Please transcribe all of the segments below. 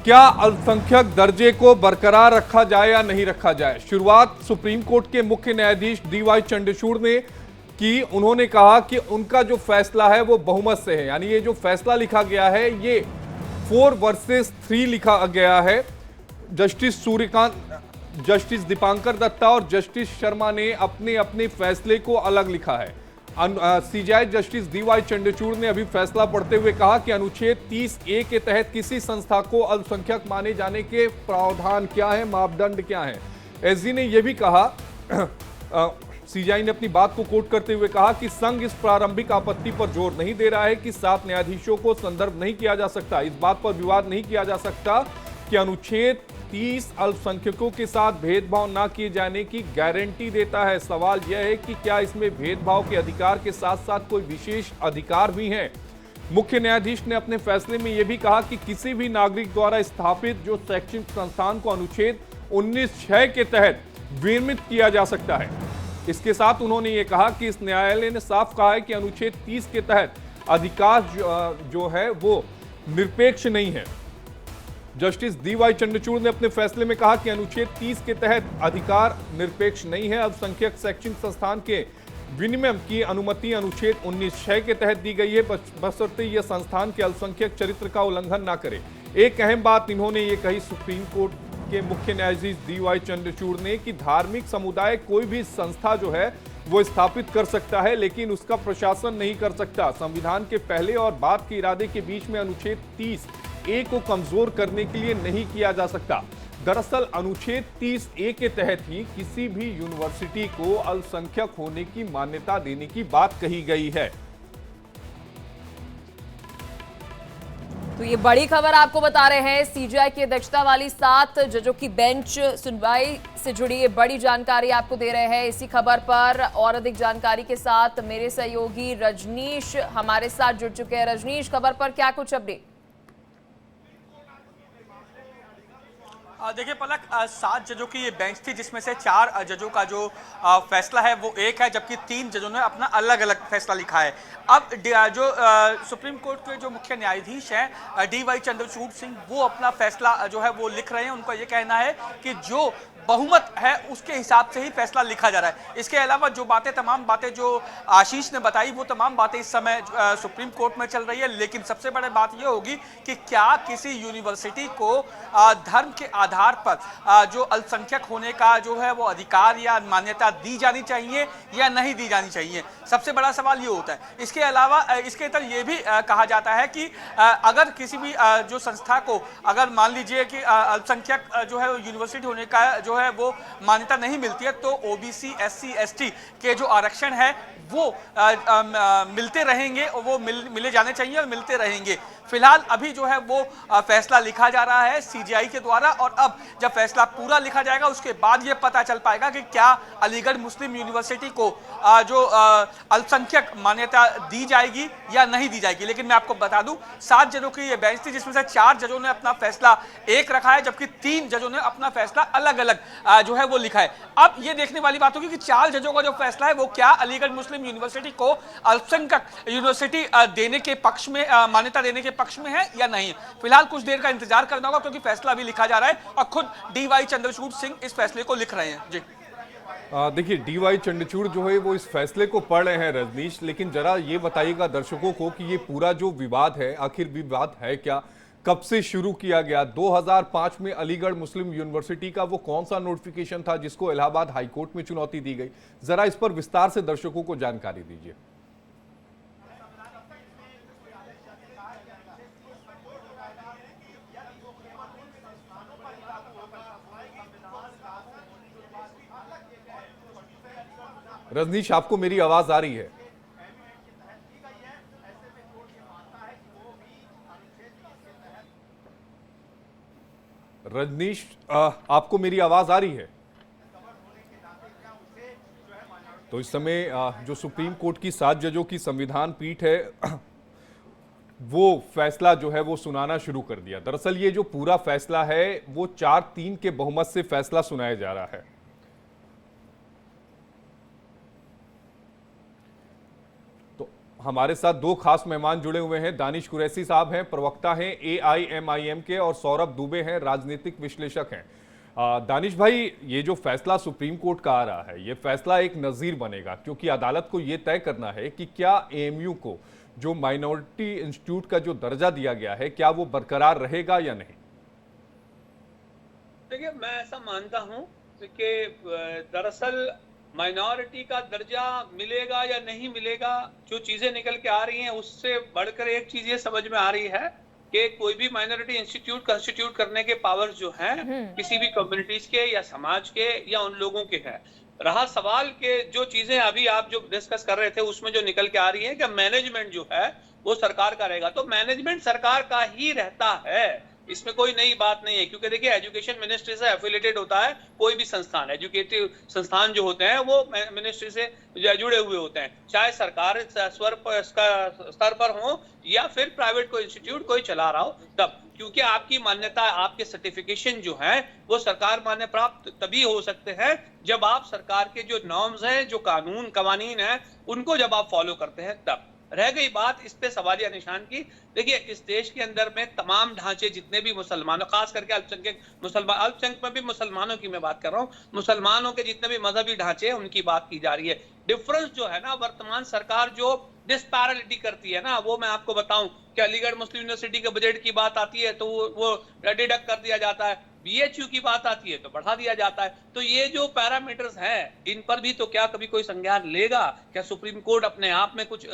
क्या अल्पसंख्यक दर्जे को बरकरार रखा जाए या नहीं रखा जाए? शुरुआत सुप्रीम कोर्ट के मुख्य न्यायाधीश डीवाई चंद्रचूड़ ने की। उन्होंने कहा कि उनका जो फैसला है वो बहुमत से है, यानी ये जो फैसला लिखा गया है ये 4 वर्सेस 3 लिखा गया है। जस्टिस सूर्यकांत, जस्टिस दीपांकर दत्ता और जस्टिस शर्मा ने अपने अपने फैसले को अलग लिखा है। सीजेआई जस्टिस डीवाई चंद्रचूड़ ने अभी फैसला पढ़ते हुए कहा कि अनुच्छेद 30A के तहत किसी संस्था को अल्पसंख्यक माने जाने के प्रावधान क्या है, मापदंड क्या है। एसजी ने यह भी कहा, सीजेआई ने अपनी बात को कोट करते हुए कहा कि संघ इस प्रारंभिक आपत्ति पर जोर नहीं दे रहा है कि 7 न्यायाधीशों को संदर्भ नहीं किया जा सकता, इस बात पर विवाद नहीं किया जा सकता कि अनुच्छेद 30 अल्पसंख्यकों के साथ भेदभाव न किए जाने की गारंटी देता है। सवाल यह है कि क्या इसमें भेदभाव के अधिकार के साथ साथ कोई विशेष अधिकार भी हैं। मुख्य न्यायाधीश ने अपने फैसले में यह भी कहा कि किसी भी नागरिक द्वारा स्थापित जो शैक्षणिक संस्थान को अनुच्छेद 19(6) के तहत विनियमित किया जा सकता है। इसके साथ उन्होंने ये कहा कि इस न्यायालय ने साफ कहा है कि अनुच्छेद 30 के तहत अधिकार जो है वो निरपेक्ष नहीं है। जस्टिस डीवाई चंद्रचूड़ ने अपने फैसले में कहा कि अनुच्छेद 30 के तहत अधिकार निरपेक्ष नहीं है। अल्पसंख्यक शैक्षणिक संस्थान के विनिमय की अनुमति अनुच्छेद 19(6) के तहत दी गई है, बशर्ते यह संस्थान के अल्पसंख्यक चरित्र का उल्लंघन ना करे। एक अहम बात इन्होंने ये कही सुप्रीम कोर्ट के मुख्य न्यायाधीश डीवाई चंद्रचूड़ ने कि धार्मिक समुदाय कोई भी संस्था जो है वो स्थापित कर सकता है, लेकिन उसका प्रशासन नहीं कर सकता। संविधान के पहले और बाद के इरादे के बीच में अनुच्छेद 30A को कमजोर करने के लिए नहीं किया जा सकता। दरअसल अनुच्छेद 30A के तहत ही किसी भी यूनिवर्सिटी को अल्पसंख्यक होने की मान्यता देने की बात कही गई है। तो ये बड़ी खबर आपको बता रहे हैं, सीजेआई की अध्यक्षता वाली 7 जजों की बेंच सुनवाई से जुड़ी ये बड़ी जानकारी आपको दे रहे हैं। इसी खबर पर और अधिक जानकारी के साथ मेरे सहयोगी रजनीश हमारे साथ जुड़ चुके हैं। रजनीश, खबर पर क्या कुछ अपडेट? देखिए पलक, 7 जजों की ये बेंच थी जिसमें से 4 जजों का जो फैसला है वो एक है, जबकि 3 जजों ने अपना अलग अलग फैसला लिखा है। अब जो सुप्रीम कोर्ट के जो मुख्य न्यायाधीश हैं डीवाई चंद्रचूड़ सिंह, वो अपना फैसला जो है वो लिख रहे हैं। उनका ये कहना है कि जो बहुमत है उसके हिसाब से ही फैसला लिखा जा रहा है। इसके अलावा जो बातें, तमाम बातें जो आशीष ने बताई, वो तमाम बातें इस समय सुप्रीम कोर्ट में चल रही है। लेकिन सबसे बड़ी बात यह होगी कि क्या किसी यूनिवर्सिटी को धर्म के आधार पर जो अल्पसंख्यक होने का जो है वो अधिकार या मान्यता दी जानी चाहिए या नहीं दी जानी चाहिए। सबसे बड़ा सवाल ये होता है। इसके अलावा इसके तरह ये भी कहा जाता है कि अगर किसी भी जो संस्था को, अगर मान लीजिए कि अल्पसंख्यक जो है यूनिवर्सिटी होने का जो है वो मान्यता नहीं मिलती है, तो ओबीसी, एससी, एसटी के जो आरक्षण है वो मिलते रहेंगे और वो मिले जाने चाहिए और मिलते रहेंगे। फिलहाल अभी जो है वो फैसला लिखा जा रहा है सीजेआई के द्वारा, और अब जब फैसला पूरा लिखा जाएगा उसके बाद ये पता चल पाएगा कि क्या अलीगढ़ मुस्लिम यूनिवर्सिटी को जो अल्पसंख्यक मान्यता दी जाएगी या नहीं दी जाएगी। लेकिन मैं आपको बता दूं, 7 जजों की ये बेंच थी जिसमें से 4 जजों ने अपना फैसला एक रखा है, जबकि 3 जजों ने अपना फैसला अलग अलग जो है वो लिखा है। अब ये देखने वाली बात होगी कि 4 जजों का जो फैसला है वो क्या अलीगढ़ मुस्लिम यूनिवर्सिटी को अल्पसंख्यक यूनिवर्सिटी देने के पक्ष में, मान्यता देने के पक्ष में है या नहीं। फिलहाल कुछ देर का इंतजार करना होगा, क्योंकि फैसला भी लिखा जा रहा है और खुद डीवाई चंद्रचूड़ सिंह इस फैसले को लिख रहे हैं। जी देखिए, डीवाई चंद्रचूड़ जो है वो इस फैसले को पढ़ रहे हैं रजनीश, लेकिन जरा ये बताइएगा दर्शकों को कि ये पूरा जो विवाद है आखिर विवाद है क्या, कब से शुरू किया गया? 2005 में अलीगढ़ मुस्लिम यूनिवर्सिटी का वो कौन सा नोटिफिकेशन था जिसको इलाहाबाद हाईकोर्ट में चुनौती दी गई? जरा इस पर विस्तार से दर्शकों को जानकारी दीजिए। रजनीश, आपको मेरी आवाज आ रही है? रजनीश, आपको मेरी आवाज आ रही है? तो इस समय जो सुप्रीम कोर्ट की 7 जजों की संविधान पीठ है वो फैसला जो है वो सुनाना शुरू कर दिया। दरअसल ये जो पूरा फैसला है वो 4-3 के बहुमत से फैसला सुनाया जा रहा है। हमारे साथ दो खास मेहमान जुड़े हुए हैं। दानिश कुरैशी साहब हैं, प्रवक्ता हैं AIMIM के, और सौरभ दुबे हैं, राजनीतिक विश्लेषक हैं। दानिश भाई, ये जो फैसला सुप्रीम कोर्ट का आ रहा है, ये फैसला एक नजीर बनेगा, क्योंकि अदालत को ये तय करना है कि क्या AMU को जो माइनॉरिटी इंस्टीट्यूट का जो दर्जा दिया गया है, क्या वो बरकरार रहेगा या नहीं। देखिए, मैं ऐसा मानता हूं कि दरअसल माइनॉरिटी का दर्जा मिलेगा या नहीं मिलेगा, जो चीजें निकल के आ रही हैं उससे बढ़कर एक चीज ये समझ में आ रही है कि कोई भी माइनॉरिटी इंस्टीट्यूट कंस्टिट्यूट करने के पावर्स जो हैं किसी भी कम्युनिटीज के या समाज के या उन लोगों के हैं। रहा सवाल के जो चीजें अभी आप जो डिस्कस कर रहे थे उसमें जो निकल के आ रही है कि मैनेजमेंट जो है वो सरकार का रहेगा, तो मैनेजमेंट सरकार का ही रहता है, इसमें कोई नई बात नहीं है। क्योंकि देखिए, एजुकेशन मिनिस्ट्री से एफिलिएटेड होता है कोई भी संस्थान, एजुकेटिव संस्थान जो होते हैं वो मिनिस्ट्री से जुड़े हुए होते हैं, चाहे सरकार स्तर पर हो या फिर प्राइवेट कोई इंस्टीट्यूट कोई चला रहा हो तब। क्योंकि आपकी मान्यता, आपके सर्टिफिकेशन जो है वो सरकार मान्य प्राप्त तभी हो सकते हैं जब आप सरकार के जो नॉर्म्स हैं, जो कवानीन है, उनको जब आप फॉलो करते हैं तब। रह गई बात इस पे सवालिया निशान की, देखिए इस देश के अंदर में तमाम ढांचे जितने भी मुसलमानों, खास करके अल्पसंख्यक मुसलमान, अल्पसंख्यक में भी मुसलमानों की मैं बात कर रहा हूँ, मुसलमानों के जितने भी मजहबी ढांचे हैं उनकी बात की जा रही है। डिफरेंस जो है ना, वर्तमान सरकार जो डिस्पैरिटी करती है ना, वो मैं आपको बताऊं कि अलीगढ़ मुस्लिम यूनिवर्सिटी के बजट की बात आती है तो वो डिडक्ट कर दिया जाता है, BHU की बात आती है तो बढ़ा दिया जाता है। तो ये जो पैरामीटर्स हैं, इन पर भी तो क्या कभी कोई संज्ञान लेगा? क्या सुप्रीम कोर्ट अपने आप में कुछ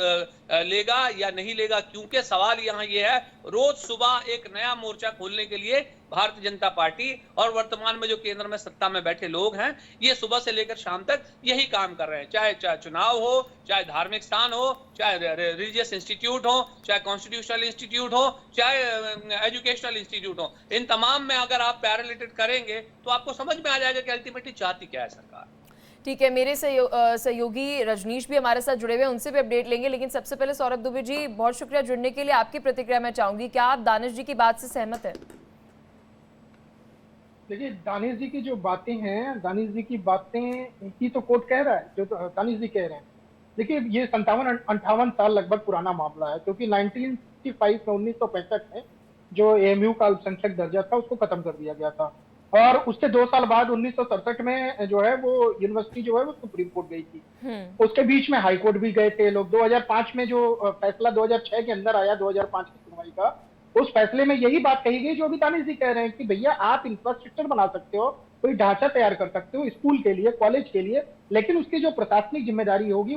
लेगा या नहीं लेगा? क्योंकि सवाल यहाँ ये है, रोज सुबह एक नया मोर्चा खोलने के लिए भारतीय जनता पार्टी और वर्तमान में जो केंद्र में सत्ता में बैठे लोग हैं, ये सुबह से लेकर शाम तक यही काम कर रहे हैं। चाहे चुनाव हो, चाहे धार्मिक स्थान हो, चाहे रिलीजियस इंस्टीट्यूट हो, चाहे कॉन्स्टिट्यूशनल इंस्टीट्यूट हो, चाहे एजुकेशनल इंस्टीट्यूट हो, इन तमाम में अगर आप पैरेलल करेंगे तो आपको समझ में आ जाएगा कि अल्टीमेटली चाहती क्या है सरकार। ठीक है, मेरे सहयोगी रजनीश भी हमारे साथ जुड़े हुए हैं, उनसे भी अपडेट लेंगे, लेकिन सबसे पहले सौरभ दुबे जी, बहुत शुक्रिया जुड़ने के लिए। आपकी प्रतिक्रिया मैं चाहूंगी, क्या आप दानिश जी की बात से सहमत हैं? देखिए, दानिश जी की जो बातें हैं, दानिश जी की बातें ही तो कोर्ट कह रहा है, जो तो दानिश जी कह रहे हैं। देखिए, ये 57-58 साल लगभग पुराना मामला है, क्योंकि 1965 में जो AMU का अल्पसंख्यक दर्जा था उसको खत्म कर दिया गया था, और उसके 2 साल बाद 1967 में जो है वो यूनिवर्सिटी जो है वो सुप्रीम कोर्ट गई थी। उसके बीच में हाई कोर्ट भी गए थे लोग। 2005 में जो फैसला 2006 के अंदर आया, 2005 की सुनवाई का, उस फैसले में यही बात कही गई जो अभी दानिश जी कह रहे हैं कि भैया आप इंफ्रास्ट्रक्चर बना सकते हो, कोई ढांचा तैयार कर सकते हो स्कूल के लिए, कॉलेज के लिए, लेकिन उसकी जो प्रशासनिक जिम्मेदारी होगी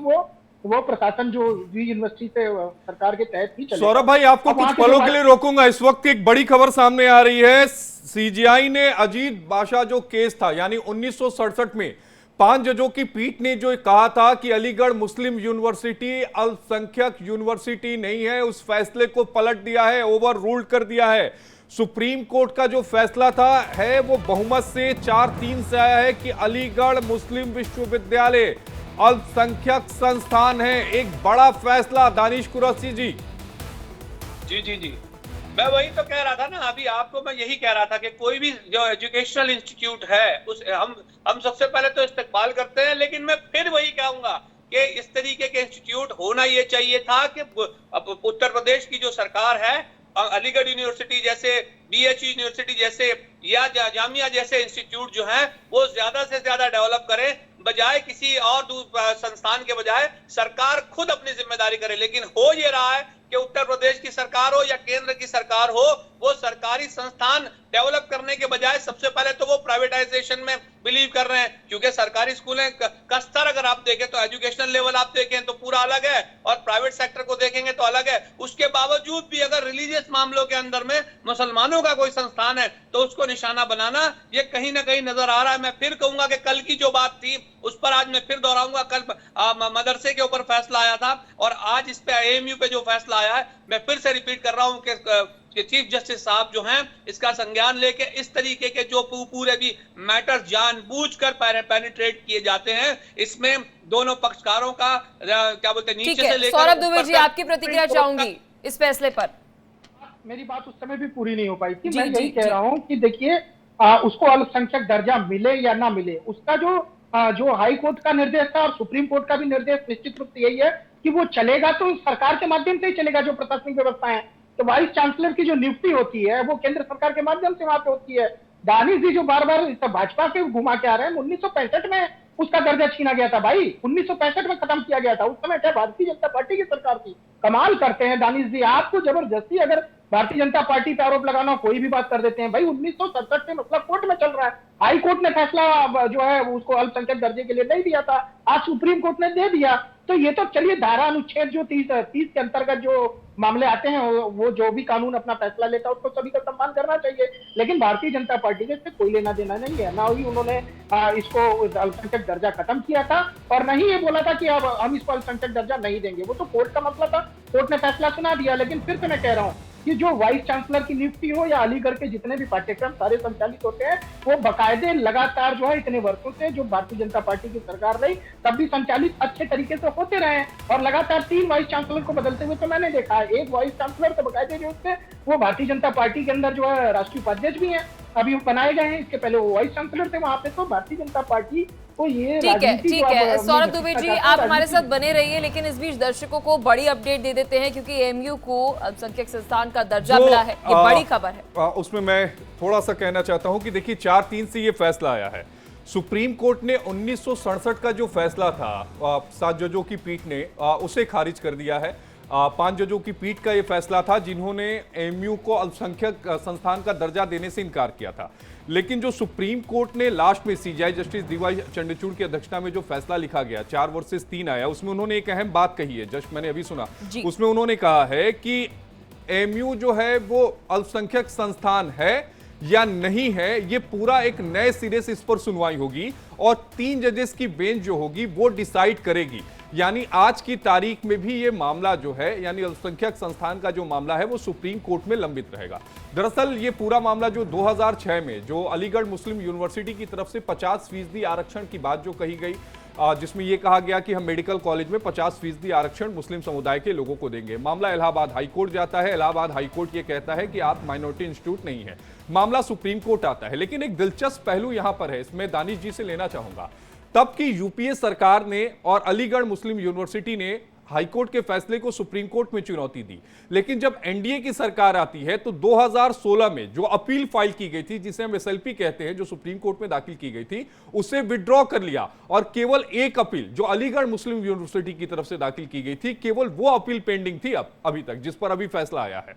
वो प्रशासन जो यूनिवर्सिटी से सरकार के तहत ही चलेगा। सौरभ भाई, आपको कुछ पलों के लिए रोकूंगा। इस वक्त एक बड़ी खबर सामने आ रही है। CGI ने अजीत बाशा जो केस था, यानी 1967 में 5 जजों की पीठ ने जो कहा था कि अलीगढ़ मुस्लिम यूनिवर्सिटी अल्पसंख्यक यूनिवर्सिटी नहीं है, उस फैसले को पलट दिया है, ओवर रूल्ड कर दिया है। सुप्रीम कोर्ट का जो फैसला था है वो बहुमत से 4-3 से आया है कि अलीगढ़ मुस्लिम विश्वविद्यालय अल्पसंख्यक संस्थान है। एक बड़ा फैसला। दानिश कुरैशी जी। जी, मैं वही तो कह रहा था ना अभी आपको, मैं यही कह रहा था कि कोई भी जो एजुकेशनल इंस्टीट्यूट है उस हम सबसे पहले तो इस्तेमाल करते हैं, लेकिन मैं फिर वही कहूंगा कि इस तरीके के इंस्टीट्यूट होना ये चाहिए था कि उत्तर प्रदेश की जो सरकार है, अलीगढ़ यूनिवर्सिटी जैसे, BHU यूनिवर्सिटी जैसे या जामिया जैसे इंस्टीट्यूट जो है वो ज्यादा से ज्यादा डेवलप करें, बजाय किसी और संस्थान के बजाय सरकार खुद अपनी जिम्मेदारी करे। लेकिन हो ये रहा है कि उत्तर प्रदेश की सरकार हो या केंद्र की सरकार हो, वो सरकारी संस्थान डेवलप करने के बजाय सबसे पहले तो वो प्राइवेटाइजेशन में बिलीव कर रहे हैं। क्योंकि सरकारी स्कूलें का स्तर अगर आप देखें तो एजुकेशनल लेवल आप देखें तो पूरा अलग है, और प्राइवेट सेक्टर को देखेंगे तो अलग है। उसके बावजूद भी अगर रिलीजियस मामलों के अंदर में मुसलमानों का कोई संस्थान है तो उसको निशाना बनाना ये कहीं ना कहीं नजर आ रहा है। मैं फिर कहूंगा कि कल की जो बात थी उस पर आज मैं फिर दोहराऊंगा। कल मदरसे के ऊपर फैसला आया था और आज इस पे AMU पे जो फैसला आया है, मैं फिर से रिपीट कर रहा हूं कि चीफ जस्टिस साहब जो हैं इसका संज्ञान लेके इस तरीके के जो पूरे भी मैटर जानबूझकर पेनिट्रेट किए जाते हैं, इसमें दोनों पक्षकारों का क्या बोलते हैं नीचे से लेकर। सौरभ दुबे जी, आपकी प्रतिक्रिया चाहूंगी इस फैसले पर। मेरी बात उस समय भी पूरी नहीं हो पाई थी। मैं यही कह रहा हूं कि देखिए, उसको अल्पसंख्यक दर्जा मिले या ना मिले, उसका जो हाई कोर्ट का निर्देश था और सुप्रीम कोर्ट का भी निर्देश निश्चित रूप से यही है कि वो चलेगा तो सरकार के माध्यम से ही चलेगा, जो प्रशासनिक व्यवस्था है। तो वाइस चांसलर की जो नियुक्ति होती है वो केंद्र सरकार के माध्यम से वहां पे होती है। दानिश जी जो बार बार भाजपा के घुमा के आ रहे हैं, 1965 में उसका दर्जा छीना गया था भाई, 1965 में खत्म किया गया था। उस समय क्या भारतीय जनता पार्टी की सरकार थी। कमाल करते हैं दानिश जी, आपको जबरदस्ती अगर भारतीय जनता पार्टी पे आरोप लगाना, कोई भी बात कर देते हैं भाई। 1967 से मतलब कोर्ट में चल रहा है, हाई कोर्ट ने फैसला जो है उसको अल्पसंख्यक दर्जे के लिए नहीं दिया था, आज सुप्रीम कोर्ट ने दे दिया। तो ये तो चलिए धारा अनुच्छेद जो 30 के अंतर्गत जो मामले आते हैं, वो जो भी कानून अपना फैसला लेता है उसको सभी का सम्मान करना चाहिए। लेकिन भारतीय जनता पार्टी के इससे कोई लेना देना नहीं है, ना ही उन्होंने इसको अल्पसंख्यक दर्जा खत्म किया था और नहीं ये बोला था कि अब हम इसको अल्पसंख्यक दर्जा नहीं देंगे। वो तो कोर्ट का मसला था, कोर्ट ने फैसला सुना दिया। लेकिन फिर से मैं कह रहा हूँ कि जो वाइस चांसलर की नियुक्ति हो या अलीगढ़ के जितने भी पाठ्यक्रम सारे संचालित होते हैं, वो बाकायदे लगातार जो है इतने वर्षों से जो भारतीय जनता पार्टी की सरकार रही तब भी संचालित अच्छे तरीके से होते रहे। और लगातार 3 वाइस चांसलर को बदलते हुए तो मैंने देखा है। एक वाइस चांसलर तो बाकायदे जो होते वो भारतीय जनता पार्टी के अंदर जो है राष्ट्रीय उपाध्यक्ष भी है, अभी बनाए गए हैं। इसके पहले वो वाइस चांसलर थे वहां पे। तो भारतीय जनता पार्टी को ये ठीक है सौरभ दुबे जी, आप हमारे साथ बने रहिए। लेकिन इस बीच दर्शकों को बड़ी अपडेट दे देते हैं, क्योंकि एएमयू को अल्पसंख्यक संस्थान का दर्जा मिला है, ये बड़ी खबर है। उसमें मैं थोड़ा सा कहना चाहता हूं कि देखिए 4-3 से ये फैसला आया है। सुप्रीम कोर्ट ने 1967 का जो फैसला था 7 जजों की पीठ ने उसे खारिज कर दिया है। 5 जजों की पीठ का यह फैसला था जिन्होंने एएमयू को अल्पसंख्यक संस्थान का दर्जा देने से इनकार किया था। लेकिन जो सुप्रीम कोर्ट ने लास्ट में सीजेआई जस्टिस डीवाई चंद्रचूड़ की अध्यक्षता में जो फैसला लिखा गया 4 वर्सेस 3 आया, उसमें उन्होंने एक अहम बात कही है, जस्ट मैंने अभी सुना, उसमें उन्होंने कहा है कि एएमयू जो है वो अल्पसंख्यक संस्थान है या नहीं है, ये पूरा एक नए सिरे से इस पर सुनवाई होगी और 3 जजेस की बेंच जो होगी वो डिसाइड करेगी। यानी आज की तारीख में भी ये मामला जो है, यानी अल्पसंख्यक संस्थान का जो मामला है वो सुप्रीम कोर्ट में लंबित रहेगा। दरअसल ये पूरा मामला जो 2006 में जो अलीगढ़ मुस्लिम यूनिवर्सिटी की तरफ से 50% आरक्षण की बात जो कही गई, जिसमें यह कहा गया कि हम मेडिकल कॉलेज में 50% आरक्षण मुस्लिम समुदाय के लोगों को देंगे। मामला इलाहाबाद हाईकोर्ट जाता है, इलाहाबाद हाईकोर्ट ये कहता है कि आप माइनॉरिटी इंस्टीट्यूट नहीं है। मामला सुप्रीम कोर्ट आता है। लेकिन एक दिलचस्प पहलू यहां पर है, इसमें दानिश जी से लेना चाहूंगा। तब की यूपीए सरकार ने और अलीगढ़ मुस्लिम यूनिवर्सिटी ने हाईकोर्ट के फैसले को सुप्रीम कोर्ट में चुनौती दी। लेकिन जब एनडीए की सरकार आती है तो 2016 में जो अपील फाइल की गई थी, जिसे हम एसएलपी कहते हैं, जो सुप्रीम कोर्ट में दाखिल की गई थी, उसे विड्रॉ कर लिया और केवल एक अपील जो अलीगढ़ मुस्लिम यूनिवर्सिटी की तरफ से दाखिल की गई थी, केवल वो अपील पेंडिंग थी अभी तक, जिस पर अभी फैसला आया है।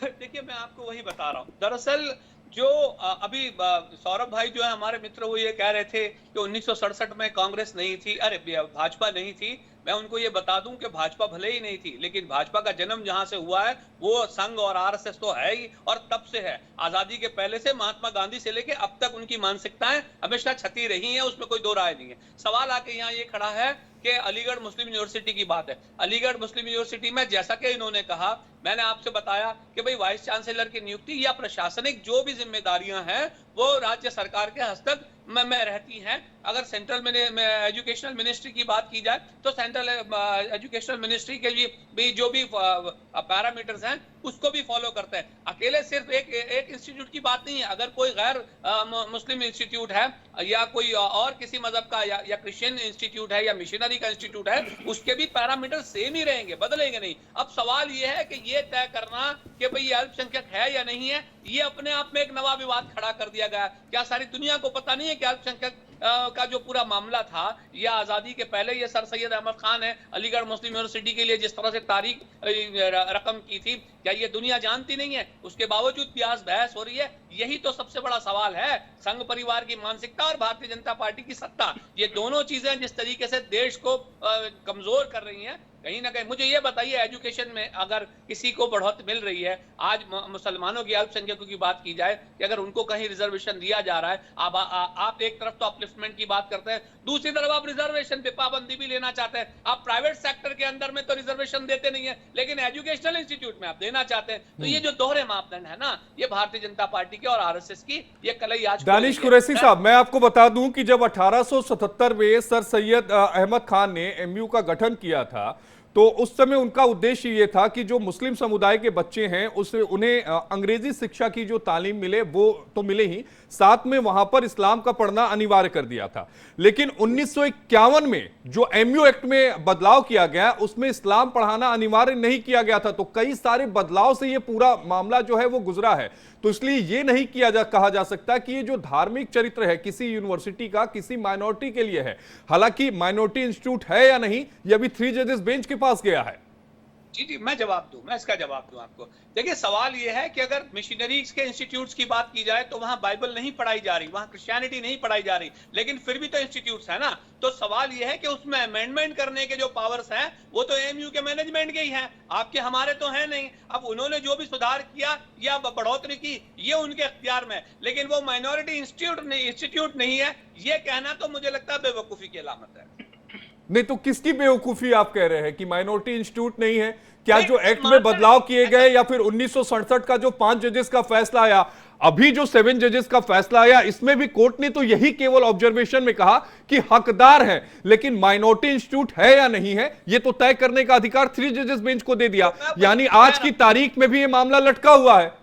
देखिए मैं आपको वही बता रहा हूं। दरअसल जो अभी सौरभ भाई जो है हमारे मित्र, वो ये कह रहे थे कि 1967 में कांग्रेस नहीं थी, अरे भाजपा नहीं थी। मैं उनको ये बता दूं कि भाजपा भले ही नहीं थी, लेकिन भाजपा का जन्म जहां से हुआ है वो संघ और आरएसएस तो है ही, और तब से है। आजादी के पहले से महात्मा गांधी से लेके अब तक उनकी मानसिकताएं हमेशा छती रही हैं, उसमें कोई दो राय नहीं है। सवाल आके यहाँ ये खड़ा है कि अलीगढ़ मुस्लिम यूनिवर्सिटी की बात है। अलीगढ़ मुस्लिम यूनिवर्सिटी में जैसा कि इन्होंने कहा, मैंने आपसे बताया कि भाई वाइस चांसलर की नियुक्ति या प्रशासनिक जो भी जिम्मेदारियां हैं वो राज्य सरकार के हस्तक में रहती हैं। अगर सेंट्रल एजुकेशनल मिनिस्ट्री की बात की जाए तो सेंट्रल एजुकेशनल मिनिस्ट्री के लिए भी जो भी पैरामीटर्स हैं उसको भी फॉलो करते हैं। अकेले सिर्फ एक इंस्टीट्यूट की बात नहीं है। अगर कोई गैर मुस्लिम इंस्टीट्यूट है या कोई और किसी मजहब का या क्रिश्चियन इंस्टीट्यूट है या मिशनरी का इंस्टीट्यूट है, उसके भी पैरामीटर सेम ही रहेंगे, बदलेंगे नहीं। अब सवाल ये है कि ये तय करना कि भाई ये अल्पसंख्यक है या नहीं है, ये अपने आप में एक नवा विवाद खड़ा कर दिया गया। क्या सारी दुनिया को पता नहीं है कि अल्पसंख्यक का जो पूरा मामला था, या आजादी के पहले ये सर सैयद अहमद खान है अलीगढ़ मुस्लिम यूनिवर्सिटी के लिए जिस तरह से तारीख रकम की थी, क्या ये दुनिया जानती नहीं है? उसके बावजूद प्यास बहस हो रही है। यही तो सबसे बड़ा सवाल है। संघ परिवार की मानसिकता और भारतीय जनता पार्टी की सत्ता, ये दोनों चीजें जिस तरीके से देश को कमजोर कर रही हैं, कहीं ना कहीं मुझे ये बताइए, एजुकेशन में अगर किसी को बढ़ोतरी मिल रही है, आज मुसलमानों की अल्पसंख्यकों की बात की जाए कि अगर उनको कहीं रिजर्वेशन दिया जा रहा है, आप एक तरफ तो अपलिफ्टमेंट की बात करते हैं, दूसरी तरफ आप रिजर्वेशन पे पाबंदी भी लेना चाहते हैं। आप प्राइवेट सेक्टर के अंदर में तो रिजर्वेशन देते नहीं है, लेकिन एजुकेशनल इंस्टीट्यूट में आप देना चाहते हैं। तो ये जो दोहरे मापदंड है ना, ये भारतीय जनता पार्टी के और आरएसएस की ये कलई आज। दानिश कुरैशी साहब, मैं आपको बता दूं कि जब 1877 में सर सैयद अहमद खान ने एमयू का गठन किया था तो उस समय उनका उद्देश्य ये था कि जो मुस्लिम समुदाय के बच्चे हैं उससे उन्हें अंग्रेजी शिक्षा की जो तालीम मिले वो तो मिले ही, साथ में वहां पर इस्लाम का पढ़ना अनिवार्य कर दिया था। लेकिन 1951 में जो एमयू एक्ट में बदलाव किया गया उसमें इस्लाम पढ़ाना अनिवार्य नहीं किया गया था। तो कई सारे बदलाव से ये पूरा मामला जो है वो गुजरा है। तो इसलिए ये नहीं कहा जा सकता कि ये जो धार्मिक चरित्र है किसी यूनिवर्सिटी का किसी माइनॉरिटी के लिए है। हालांकि माइनॉरिटी इंस्टीट्यूट है या नहीं, ये अभी 3 जजेस बेंच के पास गया है। जी, मैं इसका जवाब दूं आपको। देखिए, सवाल यह है कि अगर मिशनरीज के इंस्टीट्यूट्स की बात की जाए तो वहां बाइबल नहीं पढ़ाई जा रही, वहां क्रिश्चियनिटी नहीं पढ़ाई जा रही, लेकिन फिर भी तो इंस्टीट्यूट्स है ना। तो सवाल यह है कि उसमें अमेंडमेंट करने के जो पावर्स हैं वो तो एएमयू के मैनेजमेंट के ही हैं, आपके हमारे तो है नहीं। अब उन्होंने जो भी सुधार किया या बढ़ोतरी की ये उनके इख्तियार में, लेकिन वो माइनॉरिटी इंस्टीट्यूट नहीं है, ये कहना तो मुझे लगता है बेवकूफी की अलामत है। नहीं तो किसकी बेवकूफी आप कह रहे हैं कि माइनॉरिटी इंस्टीट्यूट नहीं है? क्या जो एक्ट में बदलाव किए गए या फिर 1967 का जो 5 जजेस का फैसला आया, अभी जो 7 जजेस का फैसला आया, इसमें भी कोर्ट ने तो यही केवल ऑब्जर्वेशन में कहा कि हकदार है, लेकिन माइनॉरिटी इंस्टीट्यूट है या नहीं है ये तो तय करने का अधिकार 3 जजेस बेंच को दे दिया। यानी आज की तारीख में भी ये मामला लटका हुआ है।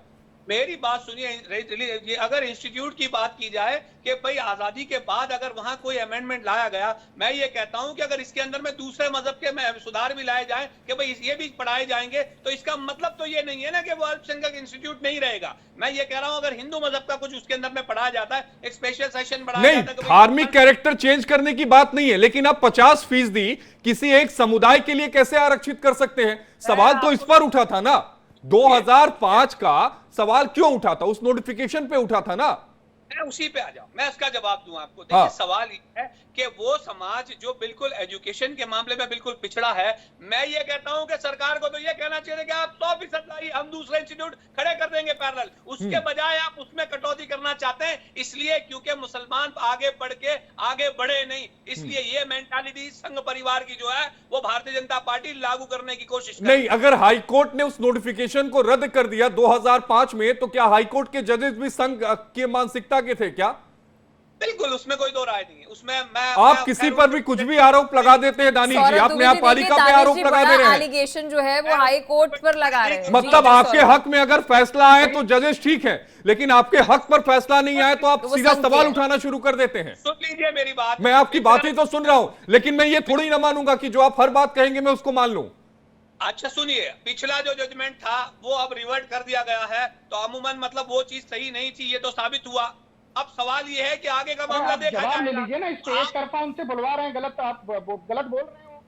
मेरी बात सुनिए, अगर इंस्टीट्यूट की बात की जाए कि भाई आजादी के बाद अगर वहां कोई अमेंडमेंट लाया गया, मैं ये कहता हूं कि अगर इसके अंदर में दूसरे मजहब के सुधार भी लाए जाएं कि भाई ये भी पढ़ाए जाएंगे, तो इसका मतलब तो ये नहीं है ना कि वो अल्पसंख्यक इंस्टीट्यूट नहीं रहेगा। मैं ये कह रहा हूं अगर हिंदू मजहब का कुछ उसके अंदर में पढ़ाया जाता है, एक स्पेशल सेशन बढ़ाया जाता है। धार्मिक कैरेक्टर चेंज करने की बात नहीं है, लेकिन आप 50% किसी एक समुदाय के लिए कैसे आरक्षित कर सकते हैं? सवाल तो इस पर उठा था ना, 2005 का सवाल क्यों उठा था? उस नोटिफिकेशन पे उठा था ना। मैं उसी पे आ जाऊं, मैं इसका जवाब दूं आपको। देखिए, हाँ। सवाल ये है कि वो समाज जो बिल्कुल एजुकेशन के मामले में बिल्कुल पिछड़ा है, मैं ये कहता हूं कि सरकार को तो ये कहना चाहिए कि आप 100% लाइए, हम दूसरे इंस्टीट्यूट खड़े कर देंगे पैरेलल। उसके बजाय आप उसमें कटौती करना चाहते हैं, इसलिए क्योंकि मुसलमान आगे बढ़ के आगे बढ़े नहीं, इसलिए ये मेंटालिटी संघ परिवार की जो है वो भारतीय जनता पार्टी लागू करने की कोशिश कर नहीं, अगर हाईकोर्ट ने उस नोटिफिकेशन को रद्द कर दिया 2005 में, तो क्या हाईकोर्ट के जजेस भी संघ की मानसिकता के थे क्या? बिल्कुल, उसमें कोई दो राय नहीं है। उसमें आप किसी पर भी कुछ भी आरोप लगा देते हैं दानिश जी, आप न्यायपालिका पे आरोप लगा दे रहे हैं। एलिगेशन जो है वो हाई कोर्ट पर लगा रहे हैं। मतलब आपके हक में अगर फैसला आए तो जजेस ठीक है, लेकिन आपके हक पर फैसला नहीं आए तो आप सीधा सवाल उठाना शुरू कर देते हैं। सुन लीजिए मेरी बात, मैं आपकी बातें तो सुन रहा हूं, लेकिन मैं ये थोड़ी ना मानूंगा कि जो आप हर बात कहेंगे मैं उसको मान लूं। अच्छा सुनिए, पिछला जो जजमेंट था वो अब रिवर्ट कर दिया गया है, तो अमूमन मतलब वो चीज सही नहीं थी, ये तो साबित हुआ। अब सवाल ये है कि आगे का मामला देखा जवाब ले जाएगा। लीजिए ना, इस पे एक तरफा उनसे बुलवा रहे हैं, गलत आप गलत बोल रहे हो।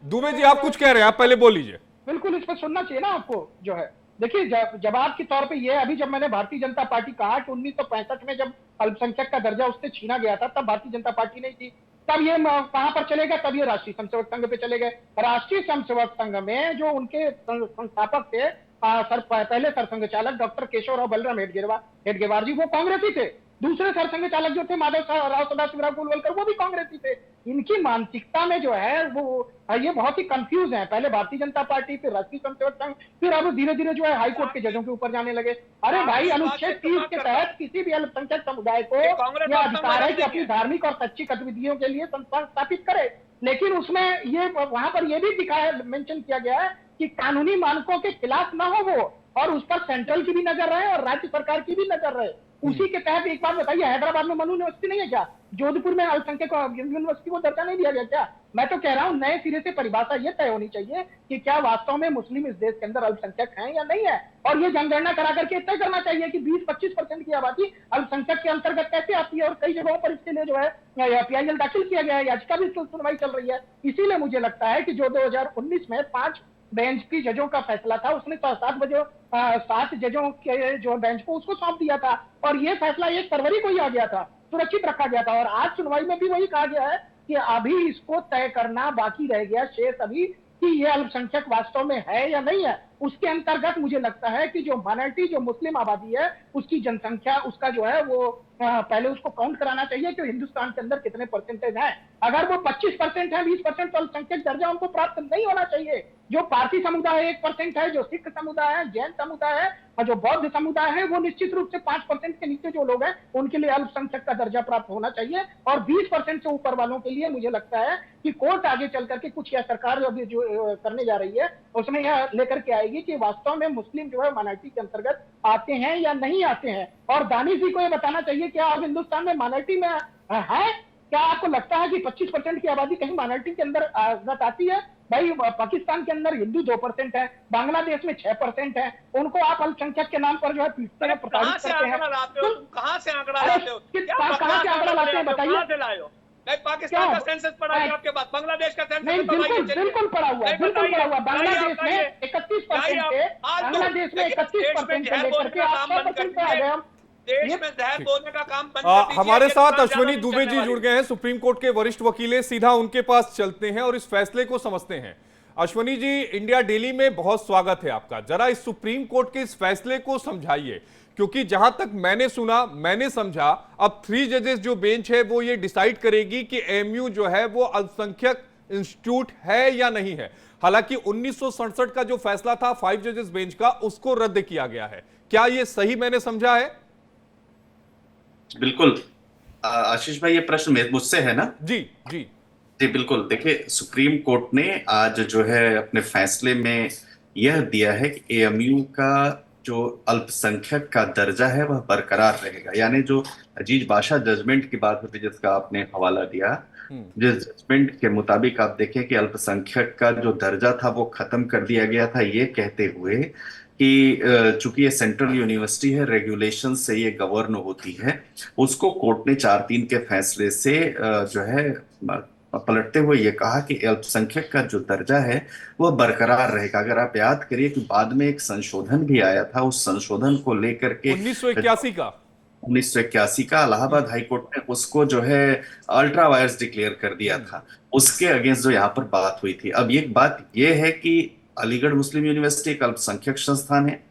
दुबे जी आप कुछ कह रहे हैं, आप पहले बोल लीजिए। बिल्कुल, इस पर सुनना चाहिए ना आपको जो है। देखिए, जवाब के तौर पे ये, अभी जब मैंने भारतीय जनता पार्टी कहा कि 1965 में जब अल्पसंख्यक का दर्जा उससे छीना गया था, तब भारतीय जनता पार्टी नहीं थी। तब ये कहां पर चले गए? तब ये राष्ट्रीय स्वयंसेवक संघ पे चले गए। राष्ट्रीय स्वयंसेवक संघ में जो उनके संस्थापक थे, पहले सरसंघ चालक डॉक्टर केशवराव बलराम हेडगेवार जी, वो कांग्रेसी थे। दूसरे सरसंघ चालक जो थे माधव राव सदाशिवराव गोलवलकर, वो भी कांग्रेसी थे। इनकी मानसिकता में जो है वो ये बहुत ही कंफ्यूज है। पहले भारतीय जनता पार्टी, फिर राष्ट्रीय स्वयंसेवक संघ, फिर अब धीरे धीरे जो है हाईकोर्ट के जजों के ऊपर जाने लगे। अरे भाई, अनुच्छेद 30 के तहत किसी भी अल्पसंख्यक समुदाय को यह अधिकार है कि अपनी धार्मिक और शैक्षिक गतिविधियों के लिए संस्थान स्थापित करे। लेकिन उसमें ये वहां पर यह भी दिखाया, मेंशन किया गया है कि कानूनी मानकों के खिलाफ ना हो वो, और उस पर सेंट्रल की भी नजर रहे और राज्य सरकार की भी नजर रहे। उसी के तहत एक बात बताइए, हैदराबाद में मनु यूनिवर्सिटी नहीं है क्या? जोधपुर में अल्पसंख्यक यूनिवर्सिटी को दर्जा नहीं दिया गया क्या? मैं तो कह रहा हूं नए सिरे से परिभाषा ये तय होनी चाहिए कि क्या वास्तव में मुस्लिम इस देश के अंदर अल्पसंख्यक हैं या नहीं है, और ये जनगणना करा करके तय करना चाहिए कि 20-25% की आबादी अल्पसंख्यक के अंतर्गत कैसे आती है। और कई जगहों पर इसके लिए जो है PIL दाखिल किया गया है, याचिका भी सुनवाई चल रही है। इसीलिए मुझे लगता है कि जो 2019 में 5 बेंच की जजों का फैसला था, उसने 7 जजों के जो बेंच को उसको सौंप दिया था, और ये फैसला 1 फरवरी को ही आ गया था, सुरक्षित रखा गया था। और आज सुनवाई में भी वही कहा गया है कि अभी इसको तय करना बाकी रह गया, शेष अभी, कि ये अल्पसंख्यक वास्तव में है या नहीं है। उसके अंतर्गत मुझे लगता है कि जो माइनॉरिटी, जो मुस्लिम आबादी है, उसकी जनसंख्या, उसका जो है वो पहले उसको काउंट कराना चाहिए कि हिंदुस्तान के अंदर कितने परसेंटेज है। अगर वो 25% है, 20%, तो अल्पसंख्यक दर्जा उनको प्राप्त नहीं होना चाहिए। जो पारसी समुदाय 1% है, जो सिख समुदाय है, जैन समुदाय है, जो बौद्ध समुदाय है वो निश्चित रूप से 5% के नीचे जो लोग हैं उनके लिए अल्पसंख्यक का दर्जा प्राप्त होना चाहिए, और 20% से ऊपर वालों के लिए मुझे लगता है कि कोर्ट आगे चल करके कुछ, या सरकार अभी जो करने जा रही है उसमें यह लेकर के आएगी कि वास्तव में मुस्लिम जो है माइनॉरिटी के अंतर्गत आते हैं या नहीं आते हैं। और दानिश जी को यह बताना चाहिए क्या अब हिंदुस्तान में माइनॉरिटी में है? क्या आपको लगता है कि 25% की आबादी कहीं माइनॉरिटी के अंदर आती है? भाई पाकिस्तान के अंदर हिंदू 2% है, बांग्लादेश में 6% है, उनको आप अल्पसंख्यक के नाम पर जो है पीटते हैं, प्रताड़ित करते हैं। कहाँ से आंकड़ा लाते हो? कहाँ से आंकड़ा लाते हैं बताइए? नहीं, पाकिस्तान का सेंसस पढ़ा है आपके पास, बांग्लादेश का सेंसस नहीं, बिल्कुल पड़ा हुआ है, बिल्कुल पड़ा हुआ। बांग्लादेश में 31% थे, बांग्लादेश में 31% से लेकर के आप 6% पे आ गए हम। देश में जहर बोलने का काम बंद कर दीजिए। हमारे साथ ये अश्वनी ज्यादा दुबे जी चलने जुड़ गए हैं, सुप्रीम कोर्ट के वरिष्ठ वकील हैं। सीधा उनके पास चलते हैं और इस फैसले को समझते हैं। अश्वनी जी, इंडिया डेली में बहुत स्वागत है आपका। जरा इस सुप्रीम कोर्ट के इस फैसले को समझाइए, क्योंकि जहां तक मैंने सुना, मैंने समझा, अब 3 जजेस जो बेंच है वो ये डिसाइड करेगी कि एएमयू जो है वो अल्पसंख्यक इंस्टीट्यूट है या नहीं है। हालांकि 1967 का जो फैसला था 5 जजेस बेंच का, उसको रद्द किया गया है। क्या ये सही मैंने समझा है? बिल्कुल आशीष भाई, ये प्रश्न मुझसे है ना? जी जी जी बिल्कुल। देखिए, सुप्रीम कोर्ट ने आज जो है अपने फैसले में यह दिया है कि एएमयू का जो अल्पसंख्यक का दर्जा है वह बरकरार रहेगा। यानी जो अजीज बाशा जजमेंट की बात होती है जिसका आपने हवाला दिया, जिस जजमेंट के मुताबिक आप देखें कि अल्पसंख्यक का जो दर्जा था वो खत्म कर दिया गया था, ये कहते हुए कि चूंकि ये सेंट्रल यूनिवर्सिटी है, रेगुलेशन से ये गवर्न होती है। उसको कोर्ट ने 4-3 के फैसले से जो है पलटते हुए ये कहा कि अल्पसंख्यक का जो दर्जा है वह बरकरार रहेगा। अगर आप याद करिए कि बाद में एक संशोधन भी आया था, उस संशोधन को लेकर के 1981 का इलाहाबाद हाईकोर्ट ने उसको जो है अल्ट्रा वायर्स डिक्लेयर कर दिया था। उसके अगेंस्ट जो यहाँ पर बात हुई थी। अब एक बात यह है कि अलीगढ़ मुस्लिम यूनिवर्सिटी एक अल्पसंख्यक संस्थान है।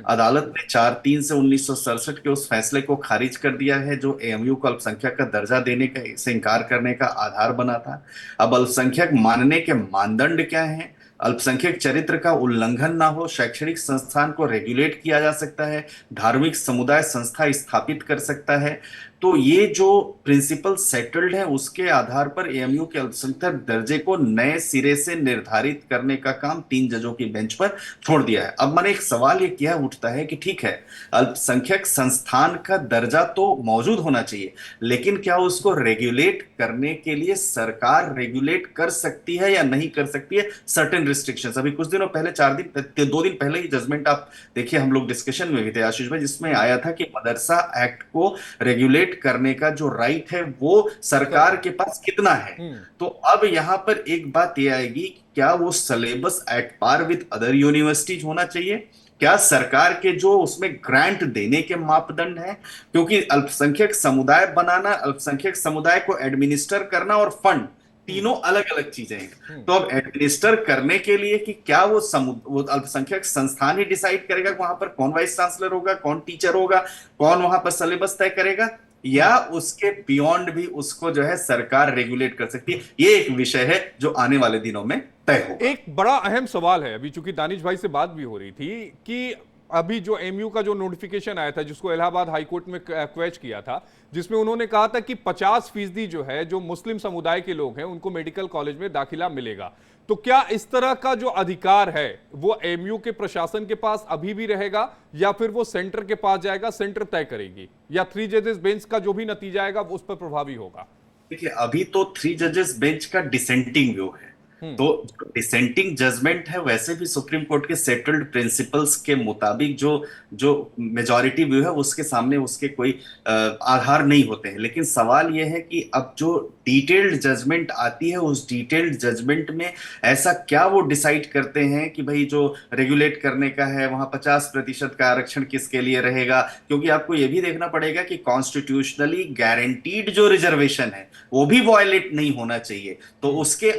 अदालत ने 4-3 से 1967 के उस फैसले को खारिज कर दिया है जो एएमयू को अल्पसंख्यक का दर्जा देने का से इनकार करने का आधार बना था। अब अल्पसंख्यक मानने के मानदंड क्या हैं? अल्पसंख्यक चरित्र का उल्लंघन ना हो, शैक्षणिक संस्थान को रेगुलेट किया जा सकता है, धार्मिक समुदाय संस्था स्थापित कर सकता है। तो ये जो प्रिंसिपल सेटल्ड है उसके आधार पर एएमयू के अल्पसंख्यक दर्जे को नए सिरे से निर्धारित करने का काम 3 जजों की बेंच पर छोड़ दिया है। अब मन एक सवाल ये क्या उठता है कि ठीक है, अल्पसंख्यक संस्थान का दर्जा तो मौजूद होना चाहिए, लेकिन क्या उसको रेगुलेट करने के लिए सरकार रेगुलेट कर सकती है या नहीं कर सकती है? Certain restrictions. अभी कुछ दिनों पहले 2 दिन पहले ही जजमेंट आप देखिए, हम लोग डिस्कशन में भी थे आशीष भाई, जिसमें आया था कि मदरसा एक्ट को रेगुलेट करने का जो राइट है वो सरकार के पास कितना है। तो अब यहां पर एक बात यह आएगी, क्या वो syllabus at par with other universities होना चाहिए? क्या सरकार के जो उसमें ग्रांट देने के मापदंड है? क्योंकि अल्पसंख्यक समुदाय बनाना, अल्पसंख्यक समुदाय को एडमिनिस्टर करना और फंड, तीनों अलग अलग चीजें हैं। तो अब एडमिनिस्टर करने के लिए कि क्या वो अल्पसंख्यक संस्थान ही डिसाइड करेगा वहां पर कौन वाइस चांसलर होगा, कौन टीचर होगा, कौन वहां पर सिलेबस तय करेगा, या उसके बियॉन्ड भी उसको जो है सरकार रेगुलेट कर सकती है? ये एक विषय है जो आने वाले दिनों में तय होगा। एक बड़ा अहम सवाल है, अभी चूंकि दानिश भाई से बात भी हो रही थी कि अभी जो एएमयू का जो नोटिफिकेशन आया था जिसको इलाहाबाद हाईकोर्ट में क्वेश किया था, जिसमें उन्होंने कहा था कि 50% जो है जो मुस्लिम समुदाय के लोग हैं उनको मेडिकल कॉलेज में दाखिला मिलेगा। तो क्या इस तरह का जो अधिकार है वो एएमयू के प्रशासन के पास अभी भी रहेगा या फिर वो सेंटर के पास जाएगा, सेंटर तय करेगी, या 3 जजेस बेंच का जो भी नतीजा आएगा वो उस पर प्रभावी होगा? देखिए, अभी तो 3 जजेस बेंच का डिसेंटिंग व्यू है। तो डिसेंटिंग जजमेंट है, वैसे भी सुप्रीम कोर्ट के सेटल्ड प्रिंसिपल्स के मुताबिक जो मेजॉरिटी व्यू है उसके सामने उसके कोई आधार नहीं होते हैं। लेकिन सवाल यह है कि अब जो डिटेल्ड जजमेंट आती है उस डिटेल्ड जजमेंट में ऐसा क्या वो डिसाइड करते हैं कि भाई जो रेगुलेट करने का है वहां 50% का आरक्षण किसके लिए रहेगा? क्योंकि आपको ये भी देखना पड़ेगा कि कॉन्स्टिट्यूशनली गारंटीड जो रिजर्वेशन है वो भी वायलेट नहीं होना चाहिए। तो उसके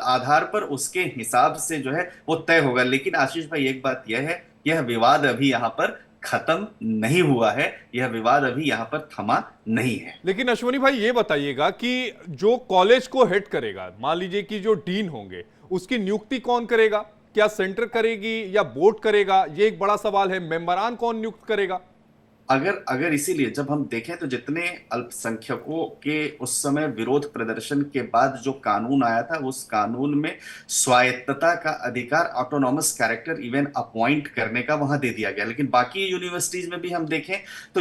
आधार पर उसके हिसाब से जो है वो तय होगा। लेकिन आशीष भाई, एक बात यह है, यह विवाद अभी यहां पर खत्म नहीं हुआ है, यह विवाद अभी यहां पर थमा नहीं है। लेकिन अश्वनी भाई ये बताइएगा कि जो कॉलेज को हेड करेगा, मान लीजिए कि जो डीन होंगे, उसकी नियुक्ति कौन करेगा? क्या सेंटर करेगी या बोर्ड करेगा, ये एक बड़ा सवाल है। मेंबरान कौन नियुक्त करेगा? अगर अगर इसीलिए जब हम देखें तो जितने अल्पसंख्यकों के उस समय विरोध प्रदर्शन के बाद जो कानून आया था, उस कानून में स्वायत्तता का अधिकार, ऑटोनॉमस कैरेक्टर इवन अपॉइंट करने का वहां दे दिया गया। लेकिन बाकी यूनिवर्सिटीज में भी हम देखें तो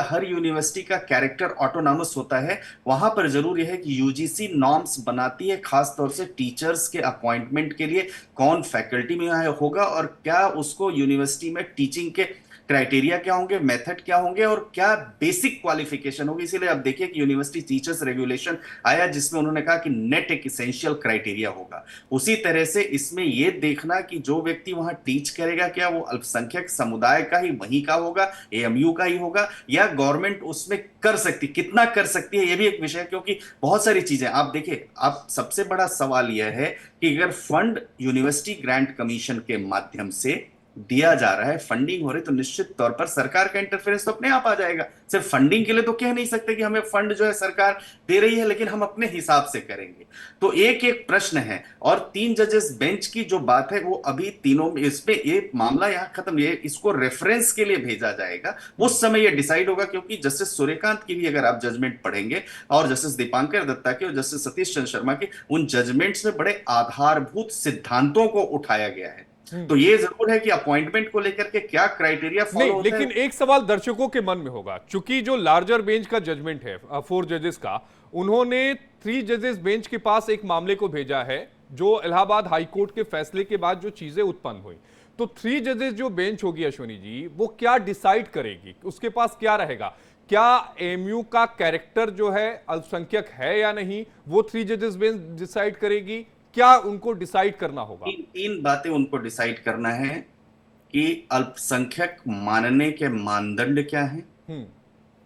हर यूनिवर्सिटी का कैरेक्टर ऑटोनॉमस होता है। वहां पर जरूर यह है कि यूजीसी नॉर्म्स बनाती है, खासतौर से टीचर्स के अपॉइंटमेंट के लिए, कौन फैकल्टी में होगा और क्या उसको यूनिवर्सिटी में टीचिंग के क्राइटेरिया क्या होंगे, मेथड क्या होंगे और क्या बेसिक क्वालिफिकेशन होगी। इसीलिए आप देखिए कि यूनिवर्सिटी टीचर्स रेगुलेशन आया जिसमें उन्होंने कहा कि नेट एक इसेंशियल क्राइटेरिया होगा। उसी तरह से इसमें यह देखना कि जो व्यक्ति वहां टीच करेगा क्या वो अल्पसंख्यक समुदाय का ही वहीं का होगा, एएमयू का ही होगा, या गवर्नमेंट उसमें कर सकती, कितना कर सकती है, यह भी एक विषय है। क्योंकि बहुत सारी चीजें आप देखिए, आप सबसे बड़ा सवाल यह है कि अगर फंड यूनिवर्सिटी ग्रांट कमीशन के माध्यम से दिया जा रहा है, फंडिंग हो रही, तो निश्चित तौर पर सरकार का इंटरफेरेंस तो अपने आप आ जाएगा। सिर्फ फंडिंग के लिए तो कह नहीं सकते कि हमें फंड जो है सरकार दे रही है, लेकिन हम अपने हिसाब से करेंगे। तो एक एक प्रश्न है। और 3 जजेस बेंच की जो बात है वो अभी तीनों में, इसमें ये मामला यहाँ खत्म, ये इसको रेफरेंस के लिए भेजा जाएगा, उस समय ये डिसाइड होगा। क्योंकि जस्टिस सूर्यकांत की भी अगर आप जजमेंट पढ़ेंगे और जस्टिस दीपांकर दत्ता की और जस्टिस सतीश चंद्र शर्मा की, उन जजमेंट्स में बड़े आधारभूत सिद्धांतों को उठाया गया है। तो ये जरूर है कि अपॉइंटमेंट को लेकर के क्या क्राइटेरिया फॉलो होता है। लेकिन एक सवाल दर्शकों के मन में होगा, चूंकि जो लार्जर बेंच का जजमेंट है 4 जजेस का, उन्होंने 3 जजेस बेंच के पास एक मामले को भेजा है जो इलाहाबाद हाईकोर्ट के फैसले के बाद जो चीजें उत्पन्न हुई। तो 3 जजेस जो बेंच होगी अश्विनी जी, वो क्या डिसाइड करेगी, उसके पास क्या रहेगा? क्या एएमयू का कैरेक्टर जो है अल्पसंख्यक है या नहीं, वो 3 जजेस बेंच डिसाइड करेगी? क्या उनको डिसाइड करना होगा? तीन बातें उनको डिसाइड करना है कि अल्पसंख्यक मानने के मानदंड क्या है,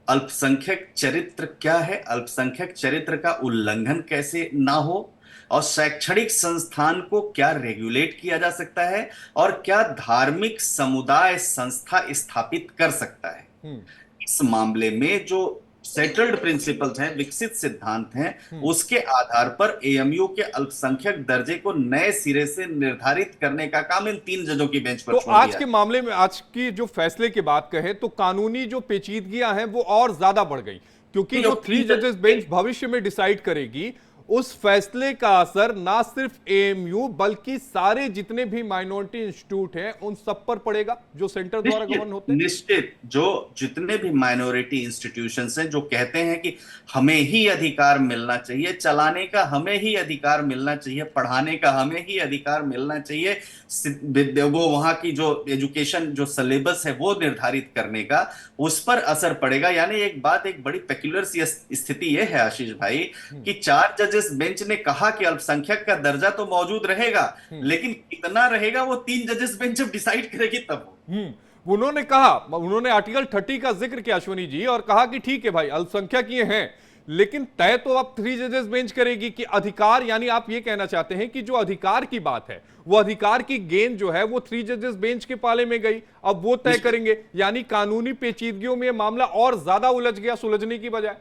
अल्पसंख्यक चरित्र क्या है, अल्पसंख्यक चरित्र का उल्लंघन कैसे ना हो, और शैक्षणिक संस्थान को क्या रेगुलेट किया जा सकता है, और क्या धार्मिक समुदाय संस्था स्थापित कर सकता है। इस मामले में जो सेटल्ड प्रिंसिपल्स हैं, विकसित सिद्धांत हैं, उसके आधार पर एएमयू के अल्पसंख्यक दर्जे को नए सिरे से निर्धारित करने का काम इन 3 जजों की बेंच पर तो छोड़ दिया। आज के मामले में, आज की जो फैसले की बात कहें तो कानूनी जो पेचीदगियां हैं वो और ज्यादा बढ़ गई, क्योंकि जो 3 जजेस बेंच भविष्य में डिसाइड करेगी, उस फैसले का असर ना सिर्फ एएमयू बल्कि सारे जितने भी माइनॉरिटी इंस्टीट्यूट हैं उन सब पर पड़ेगा जो सेंटर द्वारा गवर्न होते हैं। निश्चित, जो जितने भी माइनॉरिटी इंस्टीट्यूशंस हैं जो कहते हैं कि हमें ही अधिकार मिलना चाहिए, चलाने का हमें ही अधिकार मिलना चाहिए, पढ़ाने का हमें ही अधिकार मिलना चाहिए, वो वहां की जो एजुकेशन जो सिलेबस है वो निर्धारित करने का, उस पर असर पड़ेगा। यानी एक बात, एक बड़ी पेक्युलर सी स्थिति यह है आशीष भाई कि 4 जजेस बेंच ने कहा कि अल्पसंख्यक का दर्जा तो मौजूद रहेगा, लेकिन कितना रहेगा वो 3 जजेस बेंच जब डिसाइड करेगी तब हो। उन्होंने कहा, उन्होंने आर्टिकल 30 का जिक्र किया अश्विनी जी, और कहा कि ठीक है भाई अल्पसंख्यक ये हैं, लेकिन तय तो अब 3 जजेस बेंच करेगी कि अधिकार, यानी आप ये कहना चाहते हैं कि जो अधिकार की बात है, वो अधिकार की गेंद जो है वो 3 जजेस बेंच के पाले में गई, अब वो तय करेंगे। यानी कानूनी पेचीदगियों में मामला और ज्यादा उलझ गया सुलझने की बजाय।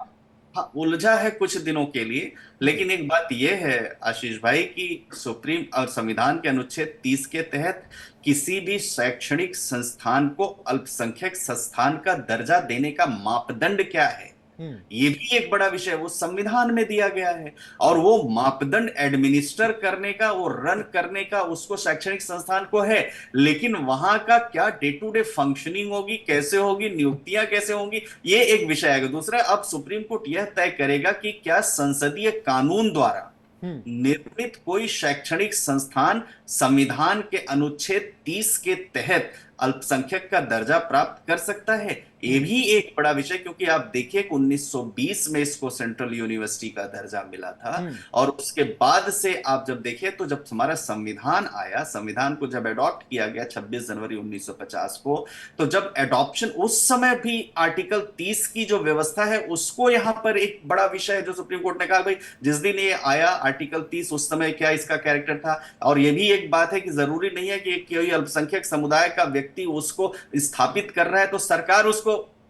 हाँ, उलझा है कुछ दिनों के लिए, लेकिन एक बात यह है आशीष भाई कि सुप्रीम और संविधान के अनुच्छेद 30 के तहत किसी भी शैक्षणिक संस्थान को अल्पसंख्यक संस्थान का दर्जा देने का मापदंड क्या है, ये भी एक बड़ा विषय वो संविधान में दिया गया है। और वो मापदंड एडमिनिस्टर करने का, वो रन करने का उसको शैक्षणिक संस्थान को है, लेकिन वहां का क्या डे टू डे फंक्शनिंग होगी, कैसे होगी, नियुक्तियां कैसे होंगी, ये एक विषय है। दूसरा, अब सुप्रीम कोर्ट यह तय करेगा कि क्या संसदीय कानून द्वारा निर्मित कोई शैक्षणिक संस्थान संविधान के अनुच्छेद 30 के तहत अल्पसंख्यक का दर्जा प्राप्त कर सकता है। ये भी एक बड़ा विषय, क्योंकि आप देखिए कि 1920 में इसको सेंट्रल यूनिवर्सिटी का दर्जा मिला था, और उसके बाद से आप जब देखिए तो जब हमारा संविधान आया, संविधान को जब अडॉप्ट किया गया 26 जनवरी 1950 को, तो जब एडॉप्शन, उस समय भी आर्टिकल 30 की जो व्यवस्था है उसको यहां पर एक बड़ा विषय है, जो सुप्रीम कोर्ट ने कहा भाई जिस दिन ये आया आर्टिकल 30 उस समय क्या इसका कैरेक्टर था। और ये भी एक बात है कि जरूरी नहीं है कि कोई अल्पसंख्यक समुदाय का व्यक्ति उसको स्थापित कर रहा है तो सरकार उसको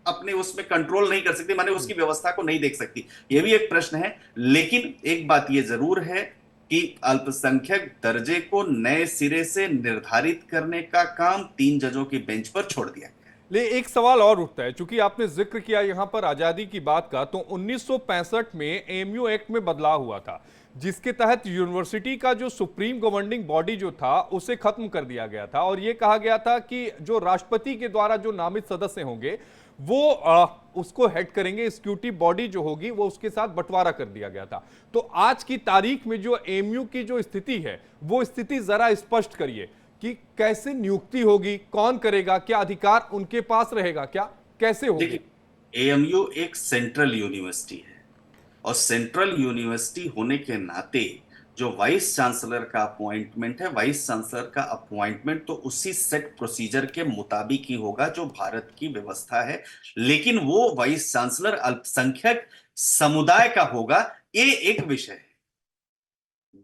अपने उसमें कंट्रोल नहीं कर सकती, माने उसकी व्यवस्था को नहीं देख सकती, यह भी एक प्रश्न है। लेकिन एक बात यह जरूर है कि अल्पसंख्यक दर्जे को नए सिरे से निर्धारित करने का काम 3 जजों की बेंच पर छोड़ दिया। ले एक सवाल और उठता है, चूंकि आपने जिक्र किया यहां पर आजादी की बात का, तो 1965 में एएमयू एक्ट में बदलाव हुआ था, जिसके तहत यूनिवर्सिटी का जो सुप्रीम गवर्निंग बॉडी जो था उसे खत्म कर दिया गया था और यह कहा गया था कि जो राष्ट्रपति के द्वारा जो नामित सदस्य होंगे वो उसको हेड करेंगे, एग्जीक्यूटिव बॉडी जो होगी वो उसके साथ बंटवारा कर दिया गया था। तो आज की तारीख में जो एएमयू की जो स्थिति है वो स्थिति जरा स्पष्ट करिए कि कैसे नियुक्ति होगी, कौन करेगा, क्या अधिकार उनके पास रहेगा, क्या कैसे होगी? देखिए, एएमयू एक सेंट्रल यूनिवर्सिटी है और सेंट्रल यूनिवर्सिटी होने के नाते जो वाइस चांसलर का अपॉइंटमेंट है, वाइस चांसलर का अपॉइंटमेंट तो उसी सेट प्रोसीजर के मुताबिक ही होगा जो भारत की व्यवस्था है, लेकिन वो वाइस चांसलर अल्पसंख्यक समुदाय का होगा, ये एक विषय है।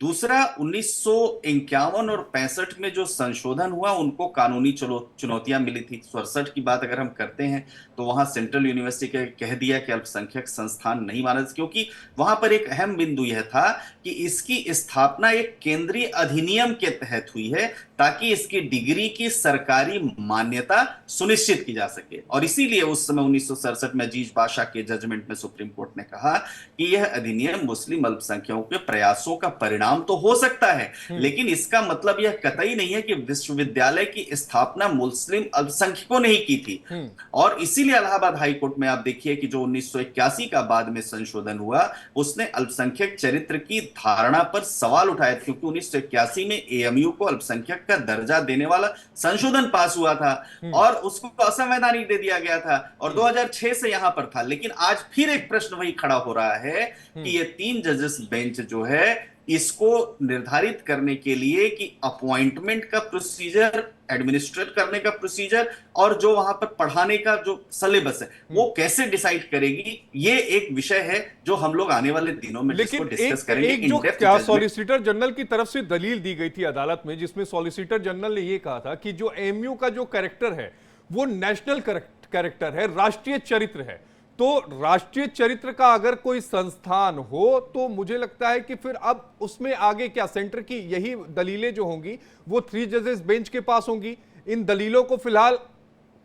दूसरा, 1951 और 65 में जो संशोधन हुआ उनको कानूनी चुनौतियां मिली थी। 67 की बात अगर हम करते हैं तो वहां सेंट्रल यूनिवर्सिटी के कह दिया कि अल्पसंख्यक संस्थान नहीं माना, क्योंकि वहां पर एक अहम बिंदु यह था कि इसकी स्थापना एक केंद्रीय अधिनियम के तहत हुई है ताकि इसकी डिग्री की सरकारी मान्यता सुनिश्चित की जा सके। और इसीलिए उस समय 1967 में अजीज बादशाह के जजमेंट में सुप्रीम कोर्ट ने कहा कि यह अधिनियम मुस्लिम अल्पसंख्यकों के प्रयासों का परिणाम तो हो सकता है, लेकिन इसका मतलब यह कतई नहीं है कि विश्वविद्यालय की स्थापना मुस्लिम अल्पसंख्यकों ने ही की थी। और इसीलिए इलाहाबाद हाई कोर्ट में आप देखिए कि जो 1981 का बाद में संशोधन हुआ उसने अल्पसंख्यक चरित्र की धारणा पर सवाल उठाया, क्योंकि 1981 में एएमयू को अल्पसंख्यक का दर्जा देने वाला संशोधन पास हुआ था और उसको असंवैधानिक दे दिया गया था और 2006 से यहां पर था। लेकिन आज फिर एक प्रश्न वही खड़ा हो रहा है कि ये 3 जजेस बेंच जो है इसको निर्धारित करने के लिए कि अपॉइंटमेंट का प्रोसीजर, एडमिनिस्ट्रेट करने का प्रोसीजर और जो वहां पर पढ़ाने का जो सिलेबस है वो कैसे डिसाइड करेगी, ये एक विषय है जो हम लोग आने वाले दिनों में लेकिन डिस्कस करेंगे। एक जो क्या सॉलिसिटर जनरल की तरफ से दलील दी गई थी अदालत में, जिसमें सॉलिसिटर जनरल ने यह कहा था कि जो एएमयू का जो कैरेक्टर है वो नेशनल कैरेक्टर है, राष्ट्रीय चरित्र है। तो राष्ट्रीय चरित्र का अगर कोई संस्थान हो तो मुझे लगता है कि फिर अब उसमें आगे क्या सेंटर की यही दलीलें जो होंगी वो 3 जजेस बेंच के पास होंगी। इन दलीलों को फिलहाल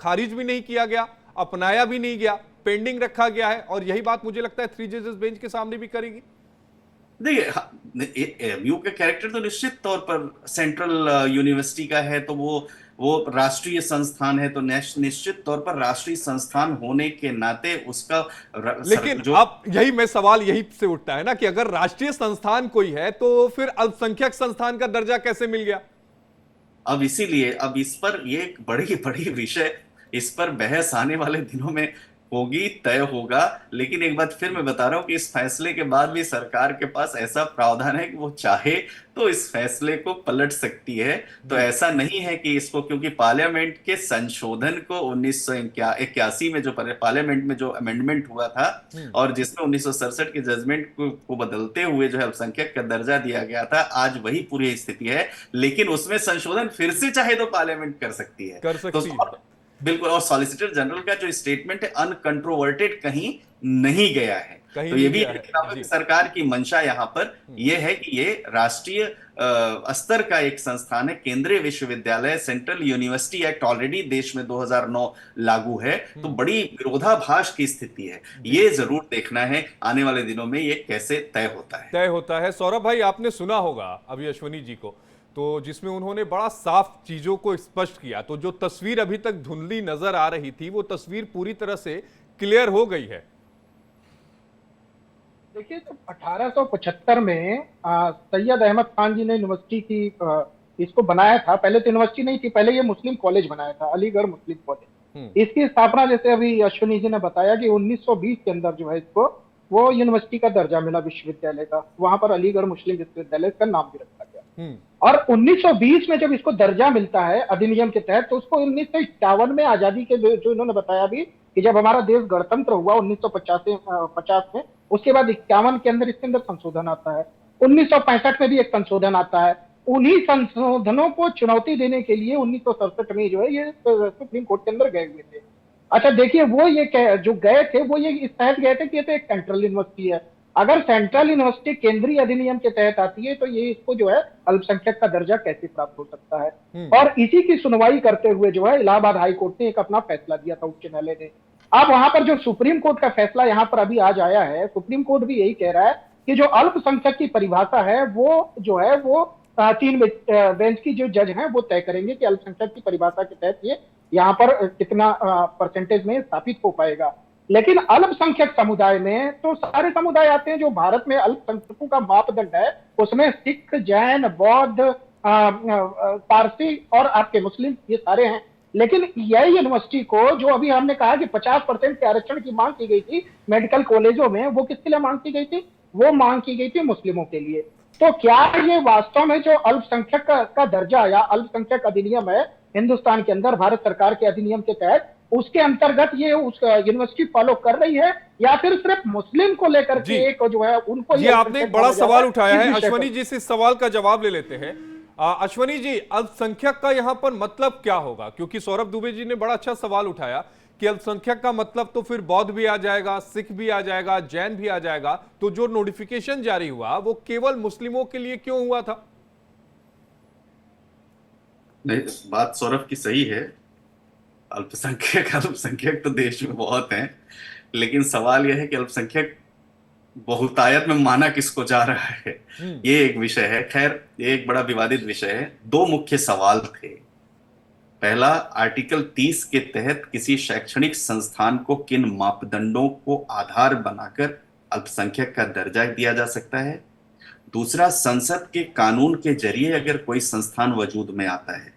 खारिज भी नहीं किया गया, अपनाया भी नहीं गया, पेंडिंग रखा गया है और यही बात मुझे लगता है 3 जजेस बेंच के सामने भी करेगी। देखिए, एएमयू का कैरेक्टर तो निश्चित तौर पर सेंट्रल यूनिवर्सिटी का है, तो वो राष्ट्रीय संस्थान है, तो निश्चित तौर पर राष्ट्रीय संस्थान होने के नाते उसका लेकिन अब यही मैं सवाल यही से उठता है ना कि अगर राष्ट्रीय संस्थान कोई है तो फिर अल्पसंख्यक संस्थान का दर्जा कैसे मिल गया? अब इसीलिए अब इस पर ये एक बड़ी विषय, इस पर बहस आने वाले दिनों में होगी, तय होगा। लेकिन एक बात फिर मैं बता रहा हूं कि इस फैसले के बाद भी सरकार के पास ऐसा प्रावधान है कि वो चाहे तो इस फैसले को पलट सकती है। तो ऐसा नहीं है कि इसको, क्योंकि पार्लियामेंट के संशोधन को 1981 में जो पार्लियामेंट में जो अमेंडमेंट हुआ था और जिसमें 1967 के जजमेंट को बदलते हुए जो है अल्पसंख्यक का दर्जा दिया गया था, आज वही पूरी स्थिति है। लेकिन उसमें संशोधन फिर से चाहे तो पार्लियामेंट कर सकती है, बिल्कुल। और सॉलिसिटर जनरल का जो स्टेटमेंट है अनकंट्रोवर्टेड कहीं नहीं गया है, तो ये भी सरकार की मंशा यहाँ पर यह है कि ये राष्ट्रीय स्तर का एक संस्थान है। केंद्रीय विश्वविद्यालय सेंट्रल यूनिवर्सिटी एक्ट ऑलरेडी देश में 2009 लागू है, तो बड़ी विरोधाभास की स्थिति है। ये जरूर देखना है आने वाले दिनों में ये कैसे तय होता है। सौरभ भाई, आपने सुना होगा अभी अश्वनी जी को, तो जिसमें उन्होंने बड़ा साफ चीजों को स्पष्ट किया, तो जो तस्वीर अभी तक धुंधली नजर आ रही थी वो तस्वीर पूरी तरह से क्लियर हो गई है। देखिए, तो 1875 में सैयद अहमद खान जी ने यूनिवर्सिटी की इसको बनाया था। पहले तो यूनिवर्सिटी नहीं थी, पहले ये मुस्लिम कॉलेज बनाया था, अलीगढ़ मुस्लिम कॉलेज। इसकी स्थापना जैसे अभी अश्वनी जी ने बताया कि 1920 के अंदर जो है इसको वो यूनिवर्सिटी का दर्जा मिला विश्वविद्यालय का, वहां पर अलीगढ़ मुस्लिम विश्वविद्यालय का नाम भी रखा गया। और 1920 में जब इसको दर्जा मिलता है अधिनियम के तहत, तो उसको 1951 में आजादी के जो इन्होंने बताया भी कि जब हमारा देश गणतंत्र हुआ 1950 में, उसके बाद 51 के अंदर इसके अंदर संशोधन आता है, 1965 में भी एक संशोधन आता है। उन्हीं संशोधनों को चुनौती देने के लिए 1967 में जो है ये सुप्रीम कोर्ट के अंदर गए हुए थे। अच्छा देखिए, वो ये जो गए थे वो ये इस तहत गए थे कि ये तो एक सेंट्रल यूनिवर्सिटी है। अगर सेंट्रल यूनिवर्सिटी केंद्रीय अधिनियम के तहत आती है तो ये इसको जो है अल्पसंख्यक का दर्जा कैसे प्राप्त हो सकता है। और इसी की सुनवाई करते हुए जो है इलाहाबाद हाई कोर्ट ने एक अपना फैसला दिया था उच्च न्यायालय ने। अब वहां पर जो सुप्रीम कोर्ट का फैसला यहाँ पर अभी आज आया है, सुप्रीम कोर्ट भी यही कह रहा है कि जो अल्पसंख्यक की परिभाषा है वो जो है वो 3 बेंच की जो जज हैं वो तय करेंगे कि अल्पसंख्यक की परिभाषा के तहत ये यहाँ पर कितना परसेंटेज में स्थापित हो पाएगा। लेकिन अल्पसंख्यक समुदाय में तो सारे समुदाय आते हैं। जो भारत में अल्पसंख्यकों का मापदंड है उसमें सिख, जैन, बौद्ध, पारसी और आपके मुस्लिम ये सारे हैं। लेकिन यह यूनिवर्सिटी को जो अभी हमने कहा कि 50% के आरक्षण की मांग की गई थी मेडिकल कॉलेजों में, वो किसके लिए मांग की गई थी? वो मांग की गई थी मुस्लिमों के लिए। तो क्या ये वास्तव में जो अल्पसंख्यक का दर्जा या अल्पसंख्यक अधिनियम है हिंदुस्तान के अंदर भारत सरकार के अधिनियम के तहत, उसके अंतर्गत ये उस यूनिवर्सिटी फॉलो कर रही है या फिर सिर्फ मुस्लिम को लेकर के एक जो है उनको ये आपने एक बड़ा सवाल उठाया है। अश्वनी जी से इस सवाल का जवाब ले लेते हैं। अश्वनी जी, अल्पसंख्यक का यहां पर मतलब क्या होगा? क्योंकि सौरभ दुबे जी ने बड़ा अच्छा सवाल उठाया कि अल्पसंख्यक का मतलब तो फिर बौद्ध भी आ जाएगा, सिख भी आ जाएगा, जैन भी आ जाएगा। तो जो नोटिफिकेशन जारी हुआ वो केवल मुस्लिमों के लिए क्यों हुआ था? नहीं, बात सौरभ की सही है। अल्पसंख्यक तो देश में बहुत हैं, लेकिन सवाल यह है कि अल्पसंख्यक बहुतायत में माना किसको जा रहा है, ये एक विषय है। खैर, ये एक बड़ा विवादित विषय है। 2 मुख्य सवाल थे। पहला, आर्टिकल 30 के तहत किसी शैक्षणिक संस्थान को किन मापदंडों को आधार बनाकर अल्पसंख्यक का दर्जा दिया जा सकता है। दूसरा, संसद के कानून के जरिए अगर कोई संस्थान वजूद में आता है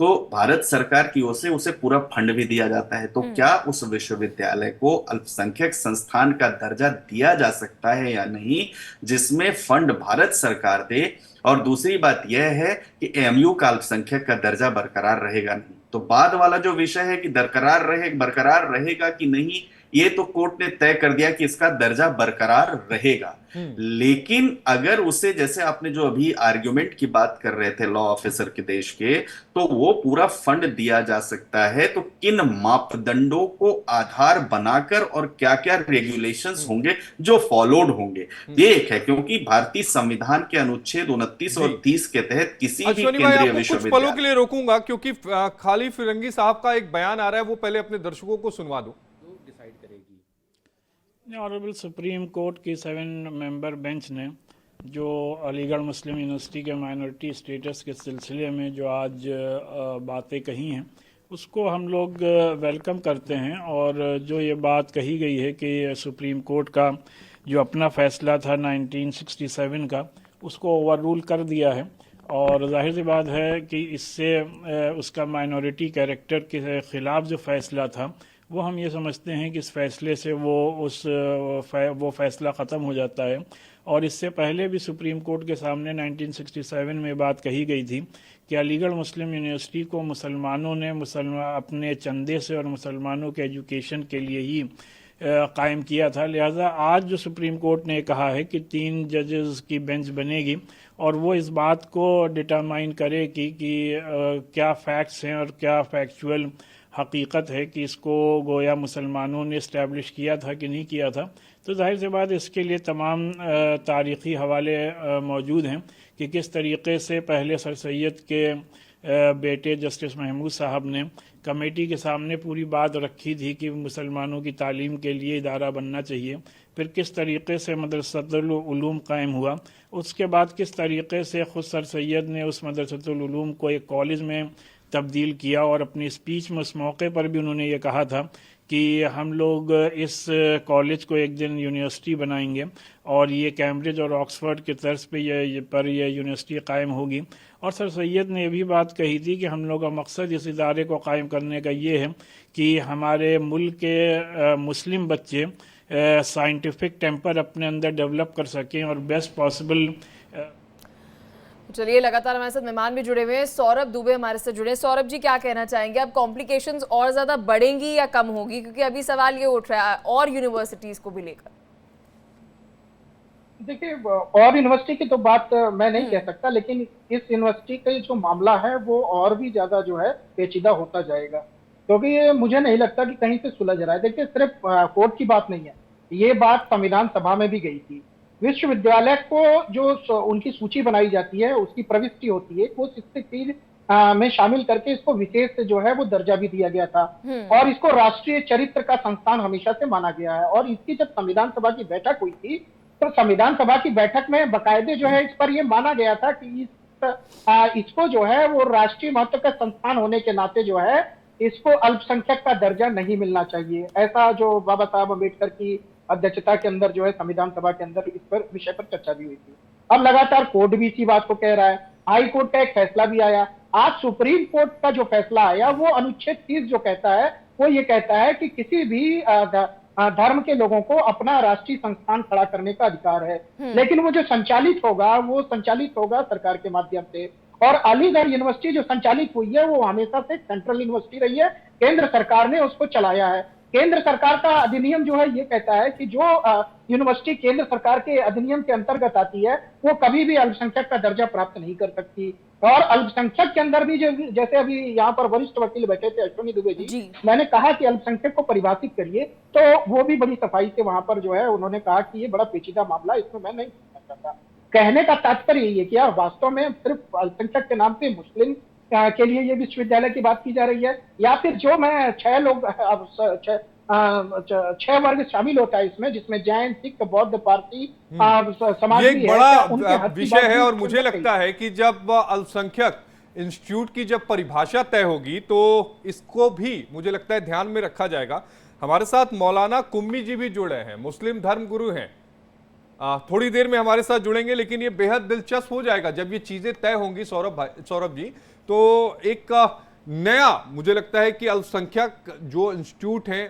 तो भारत सरकार की ओर से उसे पूरा फंड भी दिया जाता है। तो क्या उस विश्वविद्यालय को अल्पसंख्यक संस्थान का दर्जा दिया जा सकता है या नहीं, जिसमें फंड भारत सरकार दे। और दूसरी बात यह है कि एएमयू का अल्पसंख्यक का दर्जा बरकरार रहेगा नहीं। तो बाद वाला जो विषय है कि बरकरार रहेगा कि नहीं, ये तो कोर्ट ने तय कर दिया कि इसका दर्जा बरकरार रहेगा। लेकिन अगर उसे, जैसे आपने जो अभी आर्ग्यूमेंट की बात कर रहे थे लॉ ऑफिसर के देश के, तो वो पूरा फंड दिया जा सकता है। तो किन मापदंडों को आधार बनाकर और क्या क्या रेगुलेशंस होंगे जो फॉलोड होंगे, ये एक है। क्योंकि भारतीय संविधान के अनुच्छेद 29 और 30 के तहत किसी भी केंद्रीय विश्वविद्यालय, कुछ पलों के लिए रोकूंगा क्योंकि खाली फिरंगी साहब का एक बयान आ रहा है, वो पहले अपने दर्शकों को सुनवा दो। ऑनरेबल सुप्रीम कोर्ट की 7 मेंबर बेंच ने जो अलीगढ़ मुस्लिम यूनिवर्सिटी के माइनॉरिटी स्टेटस के सिलसिले में जो आज बातें कही हैं, उसको हम लोग वेलकम करते हैं। और जो ये बात कही गई है कि सुप्रीम कोर्ट का जो अपना फ़ैसला था 1967 का, उसको ओवर रूल कर दिया है। और जाहिर सी बात है कि इससे उसका माइनॉरिटी कैरेक्टर के ख़िलाफ़ जो फ़ैसला था, वो हम ये समझते हैं कि इस फैसले से वो फ़ैसला ख़त्म हो जाता है। और इससे पहले भी सुप्रीम कोर्ट के सामने 1967 में बात कही गई थी कि अलीगढ़ मुस्लिम यूनिवर्सिटी को मुसलमानों ने अपने चंदे से और मुसलमानों के एजुकेशन के लिए ही कायम किया था। लिहाजा आज जो सुप्रीम कोर्ट ने कहा है कि 3 जजेस की बेंच बनेगी और वो इस बात को डिटरमाइन करेगी कि क्या फैक्ट्स हैं और क्या फैक्चुअल हकीकत है कि इसको गोया मुसलमानों ने इस्टेब्लिश किया था कि नहीं किया था। तो जाहिर सी बात इसके लिए तमाम तारीख़ी हवाले मौजूद हैं कि किस तरीक़े से पहले सर सैयद के बेटे जस्टिस महमूद साहब ने कमेटी के सामने पूरी बात रखी थी कि मुसलमानों की तालीम के लिए इदारा बनना चाहिए। फिर किस तरीक़े से मदरसतुल उलूम कायम हुआ, उसके बाद किस तरीक़े से ख़ुद सर सैयद ने उस मदरसतुल उलूम को एक कॉलेज में तब्दील किया। और अपनी स्पीच में उस मौके पर भी उन्होंने ये कहा था कि हम लोग इस कॉलेज को एक दिन यूनिवर्सिटी बनाएंगे और ये कैम्ब्रिज और ऑक्सफोर्ड के तर्ज पे ये यूनिवर्सिटी कायम होगी। और सर सैयद ने ये भी बात कही थी कि हम लोग का मकसद इस इदारे को कायम करने का ये है कि हमारे मुल्क के मुस्लिम बच्चे साइंटिफिक टेम्पर अपने अंदर डेवलप कर सकें और बेस्ट पॉसिबल। चलिए, लगातार हमारे साथ मेहमान भी जुड़े हुए हैं। सौरभ दुबे हमारे साथ जुड़े। सौरभ जी, क्या कहना चाहेंगे? अब कॉम्प्लिकेशंस और ज्यादा बढ़ेंगी या कम होगी? क्योंकि अभी सवाल ये उठ रहा है और यूनिवर्सिटीज को भी लेकर। देखिए, और यूनिवर्सिटी की तो बात मैं नहीं कह सकता, लेकिन इस यूनिवर्सिटी का जो मामला है वो और भी ज्यादा जो है पेचीदा होता जाएगा, क्योंकि ये मुझे नहीं लगता कि कहीं से सुलझ रहा है। देखिए, सिर्फ कोर्ट की बात नहीं है, ये बात संविधान सभा में भी गई थी। विश्वविद्यालय को जो उनकी सूची बनाई जाती है, उसकी प्रविष्टि होती है, वो 63 में शामिल करके इसको विशेष जो है वो दर्जा भी दिया गया था और इसको राष्ट्रीय चरित्र का संस्थान हमेशा से माना गया है। और इसकी जब संविधान सभा की बैठक हुई थी तो संविधान सभा की बैठक में बाकायदे जो है इस पर यह माना गया था कि इसको जो है वो राष्ट्रीय महत्व का संस्थान होने के नाते जो है इसको अल्पसंख्यक का दर्जा नहीं मिलना चाहिए। ऐसा जो बाबा साहब अम्बेडकर की अध्यक्षता के अंदर जो है संविधान सभा के अंदर इस पर विषय पर चर्चा भी हुई थी। अब लगातार कोर्ट भी इसी बात को कह रहा है, हाई कोर्ट का एक फैसला भी आया, आज सुप्रीम कोर्ट का जो फैसला आया वो अनुच्छेद 30 जो कहता है वो ये कहता है कि किसी भी धर्म के लोगों को अपना राष्ट्रीय संस्थान खड़ा करने का अधिकार है, लेकिन वो जो संचालित होगा सरकार के माध्यम से। और अलीगढ़ यूनिवर्सिटी जो संचालित हुई है वो हमेशा से सेंट्रल यूनिवर्सिटी रही है, केंद्र सरकार ने उसको चलाया है। केंद्र सरकार का अधिनियम जो है ये कहता है कि जो यूनिवर्सिटी केंद्र सरकार के अधिनियम के अंतर्गत आती है वो कभी भी अल्पसंख्यक का दर्जा प्राप्त नहीं कर सकती। और अल्पसंख्यक के अंदर भी जैसे अभी यहाँ पर वरिष्ठ वकील बैठे थे अश्विनी दुबे जी, मैंने कहा कि अल्पसंख्यक को परिभाषित करिए, तो वो भी बड़ी सफाई से वहां पर जो है उन्होंने कहा कि ये बड़ा पेचीदा मामला, इसमें मैं नहीं कहना चाहता। कहने का तात्पर्य यही है कि यार वास्तव में सिर्फ अल्पसंख्यक के नाम पे मुस्लिम के लिए ये विश्वविद्यालय की बात की जा रही है, या फिर जो मैं 6 वर्ग शामिल होता है इसमें, जिसमें जैन, सिख, बौद्ध, पारसी समाज ये भी एक है, बड़ा विषय है। और मुझे लगता है कि जब अल्पसंख्यक इंस्टीट्यूट की जब परिभाषा तय होगी तो इसको भी मुझे लगता है ध्यान में रखा जाएगा। हमारे साथ मौलाना कुम्मी जी भी जुड़े हैं, मुस्लिम धर्म गुरु हैं, थोड़ी देर में हमारे साथ जुड़ेंगे। लेकिन ये बेहद दिलचस्प हो जाएगा जब ये चीजें तय होंगी सौरभ जी। तो एक नया मुझे लगता है कि अल्पसंख्यक जो इंस्टीट्यूट है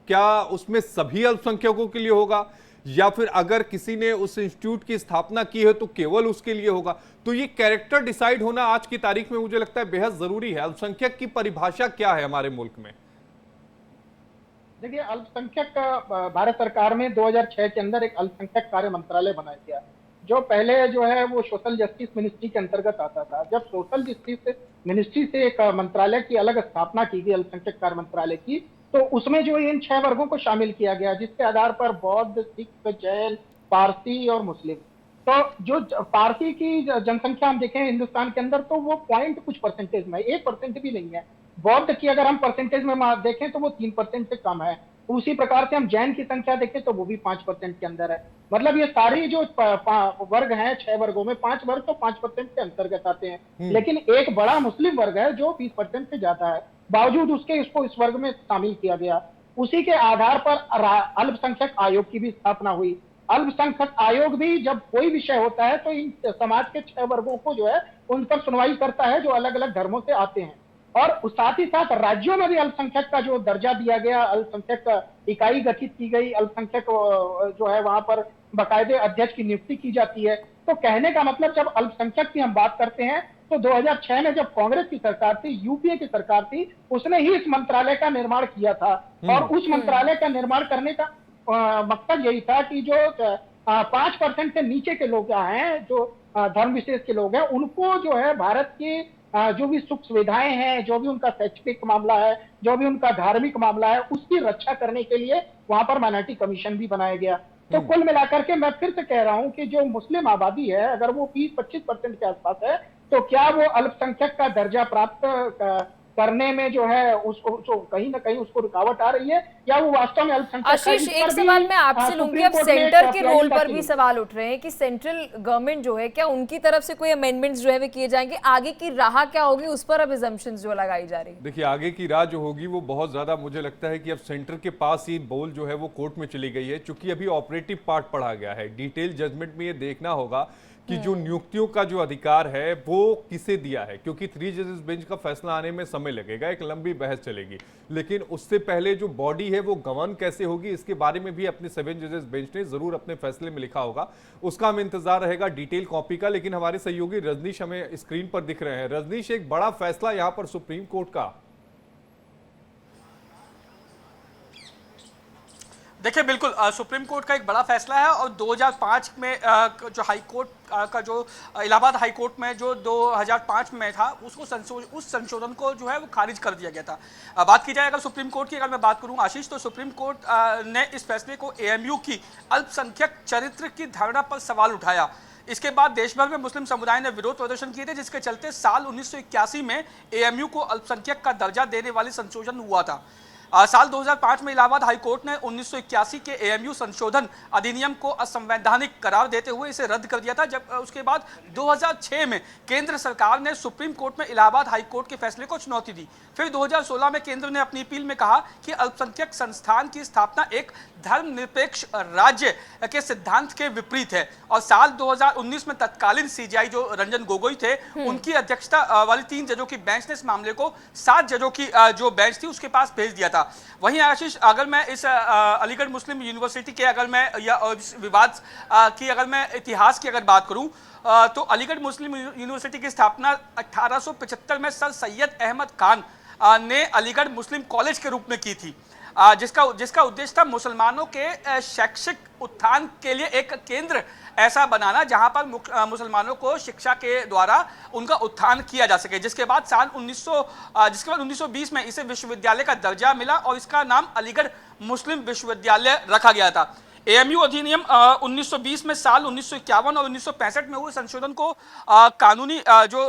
क्या उसमें सभी अल्पसंख्यकों के लिए होगा, या फिर अगर किसी ने उस इंस्टीट्यूट की स्थापना की है तो केवल उसके लिए होगा। तो ये कैरेक्टर डिसाइड होना आज की तारीख में मुझे लगता है बेहद जरूरी है। अल्पसंख्यक की परिभाषा क्या है हमारे मुल्क में? देखिए, अल्पसंख्यक भारत सरकार में 2006 के अंदर एक अल्पसंख्यक कार्य मंत्रालय बनाया गया, जो पहले जो है वो सोशल जस्टिस मिनिस्ट्री के अंतर्गत आता था। जब सोशल जस्टिस मिनिस्ट्री से एक मंत्रालय की अलग स्थापना की गई, अल्पसंख्यक कार्य मंत्रालय की, तो उसमें जो इन 6 वर्गों को शामिल किया गया, जिसके आधार पर बौद्ध, सिख, जैन, पारसी और मुस्लिम। तो जो पारसी की जनसंख्या हम देखें हिंदुस्तान के अंदर तो वो पॉइंट कुछ परसेंटेज में, 1% भी नहीं है। बौद्ध की अगर हम परसेंटेज में देखें तो वो 3% से कम है। उसी प्रकार से हम जैन की संख्या देखें तो वो भी 5% के अंदर है। मतलब ये सारी जो वर्ग हैं 6 वर्गों में 5 वर्ग तो 5% के अंतर्गत आते हैं, लेकिन एक बड़ा मुस्लिम वर्ग है जो 20% से ज्यादा है, बावजूद उसके इसको इस वर्ग में शामिल किया गया। उसी के आधार पर अल्पसंख्यक आयोग की भी स्थापना हुई। अल्पसंख्यक आयोग भी जब कोई विषय होता है तो इन समाज के 6 वर्गों को जो है उन पर सुनवाई करता है जो अलग अलग धर्मों से आते हैं। और साथ ही साथ राज्यों में भी अल्पसंख्यक का जो दर्जा दिया गया, अल्पसंख्यक इकाई गठित की गई, अल्पसंख्यक जो है वहां पर बाकायदे अध्यक्ष की नियुक्ति की जाती है। तो कहने का मतलब जब अल्पसंख्यक की हम बात करते हैं तो 2006 में जब कांग्रेस की सरकार थी, यूपीए की सरकार थी, उसने ही इस मंत्रालय का निर्माण किया था। और उस मंत्रालय का निर्माण करने का मकसद यही था कि जो 5% से नीचे के लोग हैं, जो धर्म विशेष के लोग हैं, उनको जो है भारत की जो भी सुख सुविधाएं हैं, जो भी उनका शैक्षिक मामला है, जो भी उनका धार्मिक मामला है, उसकी रक्षा करने के लिए वहां पर माइनॉरिटी कमीशन भी बनाया गया। तो कुल मिलाकर के मैं फिर से कह रहा हूं कि जो मुस्लिम आबादी है अगर वो 20-25% के आसपास है तो क्या वो अल्पसंख्यक का दर्जा प्राप्त करने में जो है उसको कहीं ना कहीं उसको रुकावट आ रही है, या वो वास्तव में अल्पसंख्यक? आशीष, एक सवाल मैं आपसे लूंगी, अब सेंटर के रोल पर भी सवाल उठ रहे हैं कि सेंट्रल गवर्नमेंट जो है क्या उनकी तरफ से कोई अमेंडमेंट्स जो है वे किए जाएंगे, आगे की राह क्या होगी उस पर अब असम्पशंस जो लगाई जा रही है? देखिए, आगे की राह जो होगी वो बहुत ज्यादा मुझे लगता है कि अब सेंटर के पास ही बॉल जो है वो कोर्ट में चली गई है, चूंकि अभी ऑपरेटिव पार्ट पढ़ा गया है। डिटेल जजमेंट में ये देखना होगा कि जो नियुक्तियों का जो अधिकार है वो किसे दिया है, क्योंकि 3 जजेस बेंच का फैसला आने में समय लगेगा, एक लंबी बहस चलेगी। लेकिन उससे पहले जो बॉडी है वो गवर्न कैसे होगी इसके बारे में भी अपने 7 जजेस बेंच ने जरूर अपने फैसले में लिखा होगा, उसका हमें इंतजार रहेगा डिटेल कॉपी का। लेकिन हमारे सहयोगी रजनीश हमें स्क्रीन पर दिख रहे हैं। रजनीश, एक बड़ा फैसला यहां पर सुप्रीम कोर्ट का। देखिए बिल्कुल सुप्रीम कोर्ट का एक बड़ा फैसला है और 2005 में जो हाई कोर्ट का जो इलाहाबाद हाई कोर्ट में जो 2005 में था उस संशोधन को जो है वो खारिज कर दिया गया था। बात की जाए अगर सुप्रीम कोर्ट की, अगर मैं बात करूं आशीष, तो सुप्रीम कोर्ट ने इस फैसले को एएमयू की अल्पसंख्यक चरित्र की धारणा पर सवाल उठाया। इसके बाद देश भर में मुस्लिम समुदाय ने विरोध प्रदर्शन किए थे, जिसके चलते साल 1981 में एएमयू को अल्पसंख्यक का दर्जा देने वाली संशोधन हुआ था। साल 2005 में इलाहाबाद हाई कोर्ट ने 1981 के एएमयू संशोधन अधिनियम को असंवैधानिक करार देते हुए इसे रद्द कर दिया था। जब उसके बाद 2006 में केंद्र सरकार ने सुप्रीम कोर्ट में इलाहाबाद हाई कोर्ट के फैसले को चुनौती दी। फिर 2016 में केंद्र ने अपनी अपील में कहा कि अल्पसंख्यक संस्थान की स्थापना एक धर्मनिरपेक्ष राज्य के सिद्धांत के विपरीत है। और साल 2019 में तत्कालीन सीजेआई जो रंजन गोगोई थे, उनकी अध्यक्षता वाली 3 जजों की बेंच ने इस मामले को 7 जजों की जो बेंच थी उसके पास भेज दिया था। वहीं आशीष, अगर मैं इस अलीगढ़ मुस्लिम यूनिवर्सिटी के अगर मैं या इस विवाद की अगर मैं इतिहास की अगर बात करूं, तो अलीगढ़ मुस्लिम यूनिवर्सिटी की स्थापना 1875 में सर सैयद अहमद खान ने अलीगढ़ मुस्लिम कॉलेज के रूप में की थी, जिसका उद्देश्य था मुसलमानों के शैक्षिक उत्थान के लिए एक केंद्र ऐसा बनाना जहां पर मुसलमानों को शिक्षा के द्वारा उनका उत्थान किया जा सके। जिसके बाद 1920 में इसे विश्वविद्यालय का दर्जा मिला और इसका नाम अलीगढ़ मुस्लिम विश्वविद्यालय रखा गया था। एएमयू अधिनियम 1920 में साल 1951 और 1965 में हुए संशोधन को कानूनी जो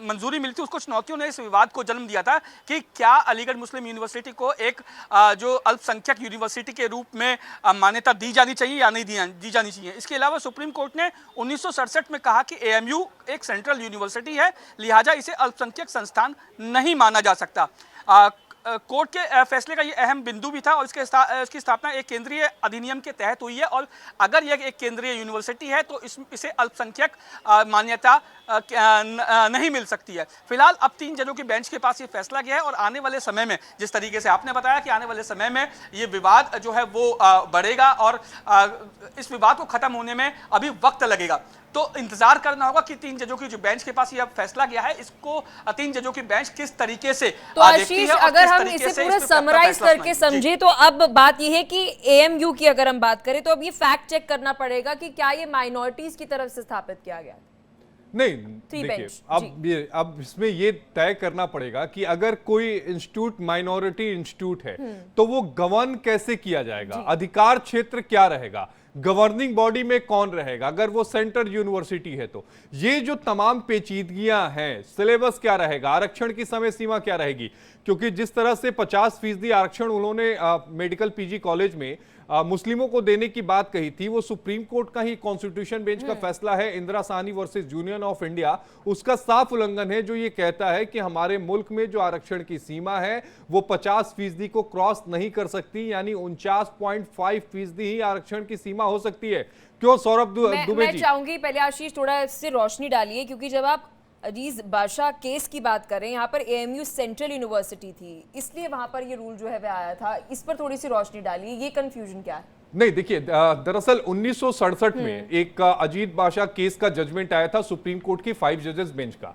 मंजूरी मिली थी, उसको चुनौतियों ने इस विवाद को जन्म दिया था कि क्या अलीगढ़ मुस्लिम यूनिवर्सिटी को एक जो अल्पसंख्यक यूनिवर्सिटी के रूप में मान्यता दी जानी चाहिए या नहीं दी जानी चाहिए। इसके अलावा सुप्रीम कोर्ट ने 1967 में कहा कि एएमयू एक सेंट्रल यूनिवर्सिटी है, लिहाजा इसे अल्पसंख्यक संस्थान नहीं माना जा सकता। कोर्ट के फैसले का ये अहम बिंदु भी था और इसकी स्थापना एक केंद्रीय अधिनियम के तहत हुई है और अगर यह एक केंद्रीय यूनिवर्सिटी है तो इसे अल्पसंख्यक मान्यता नहीं मिल सकती है। फिलहाल अब 3 जजों की बेंच के पास ये फैसला गया है और आने वाले समय में, जिस तरीके से आपने बताया कि आने वाले समय में ये विवाद जो है वो बढ़ेगा और इस विवाद को खत्म होने में अभी वक्त लगेगा। तो इंतजार करना होगा कि 3 जजों की जो बेंच के पास ये फैसला गया है, इसको 3 जजों की बेंच किस तरीके से तो आशीष, अगर हम इसे पूरा समराइज करके समझे तो अब बात ये है कि एएमयू की अगर हम बात करें तो अब ये फैक्ट चेक करना पड़ेगा कि क्या ये माइनॉरिटीज की तरफ से स्थापित किया गया। नहीं, देखिए अब इसमें ये तय करना पड़ेगा कि अगर कोई इंस्टीट्यूट माइनॉरिटी इंस्टीट्यूट है तो वो गवर्न कैसे किया जाएगा, अधिकार क्षेत्र क्या रहेगा, गवर्निंग बॉडी में कौन रहेगा, अगर वो सेंट्रल यूनिवर्सिटी है तो ये जो तमाम पेचीदगियां हैं, सिलेबस क्या रहेगा, आरक्षण की समय सीमा क्या रहेगी, क्योंकि जिस तरह से 50% आरक्षण उन्होंने मेडिकल पीजी कॉलेज में मुस्लिमों को देने की बात कही थी, वो सुप्रीम कोर्ट का ही कॉन्स्टिट्यूशन बेंच का फैसला है, Indira Sahni versus union of India, उसका साफ उल्लंघन है जो ये कहता है कि हमारे मुल्क में जो आरक्षण की सीमा है वो 50% को क्रॉस नहीं कर सकती, यानी 49.5% ही आरक्षण की सीमा हो सकती है। क्यों सौरभ दुबे जी? मैं चाहूंगी पहले आशीष थोड़ा इससे रोशनी डालिए, क्योंकि जब आप अजीज बादशाह केस की बात करें, यहाँ पर एएमयू सेंट्रल यूनिवर्सिटी थी, इसलिए वहां पर ये रूल जो है वह आया था, इस पर थोड़ी सी रोशनी डालिए, ये कंफ्यूजन क्या है? नहीं, देखिए दरअसल 1967 में एक अजीत बादशाह केस का जजमेंट आया था सुप्रीम कोर्ट की 5 जजेस बेंच का।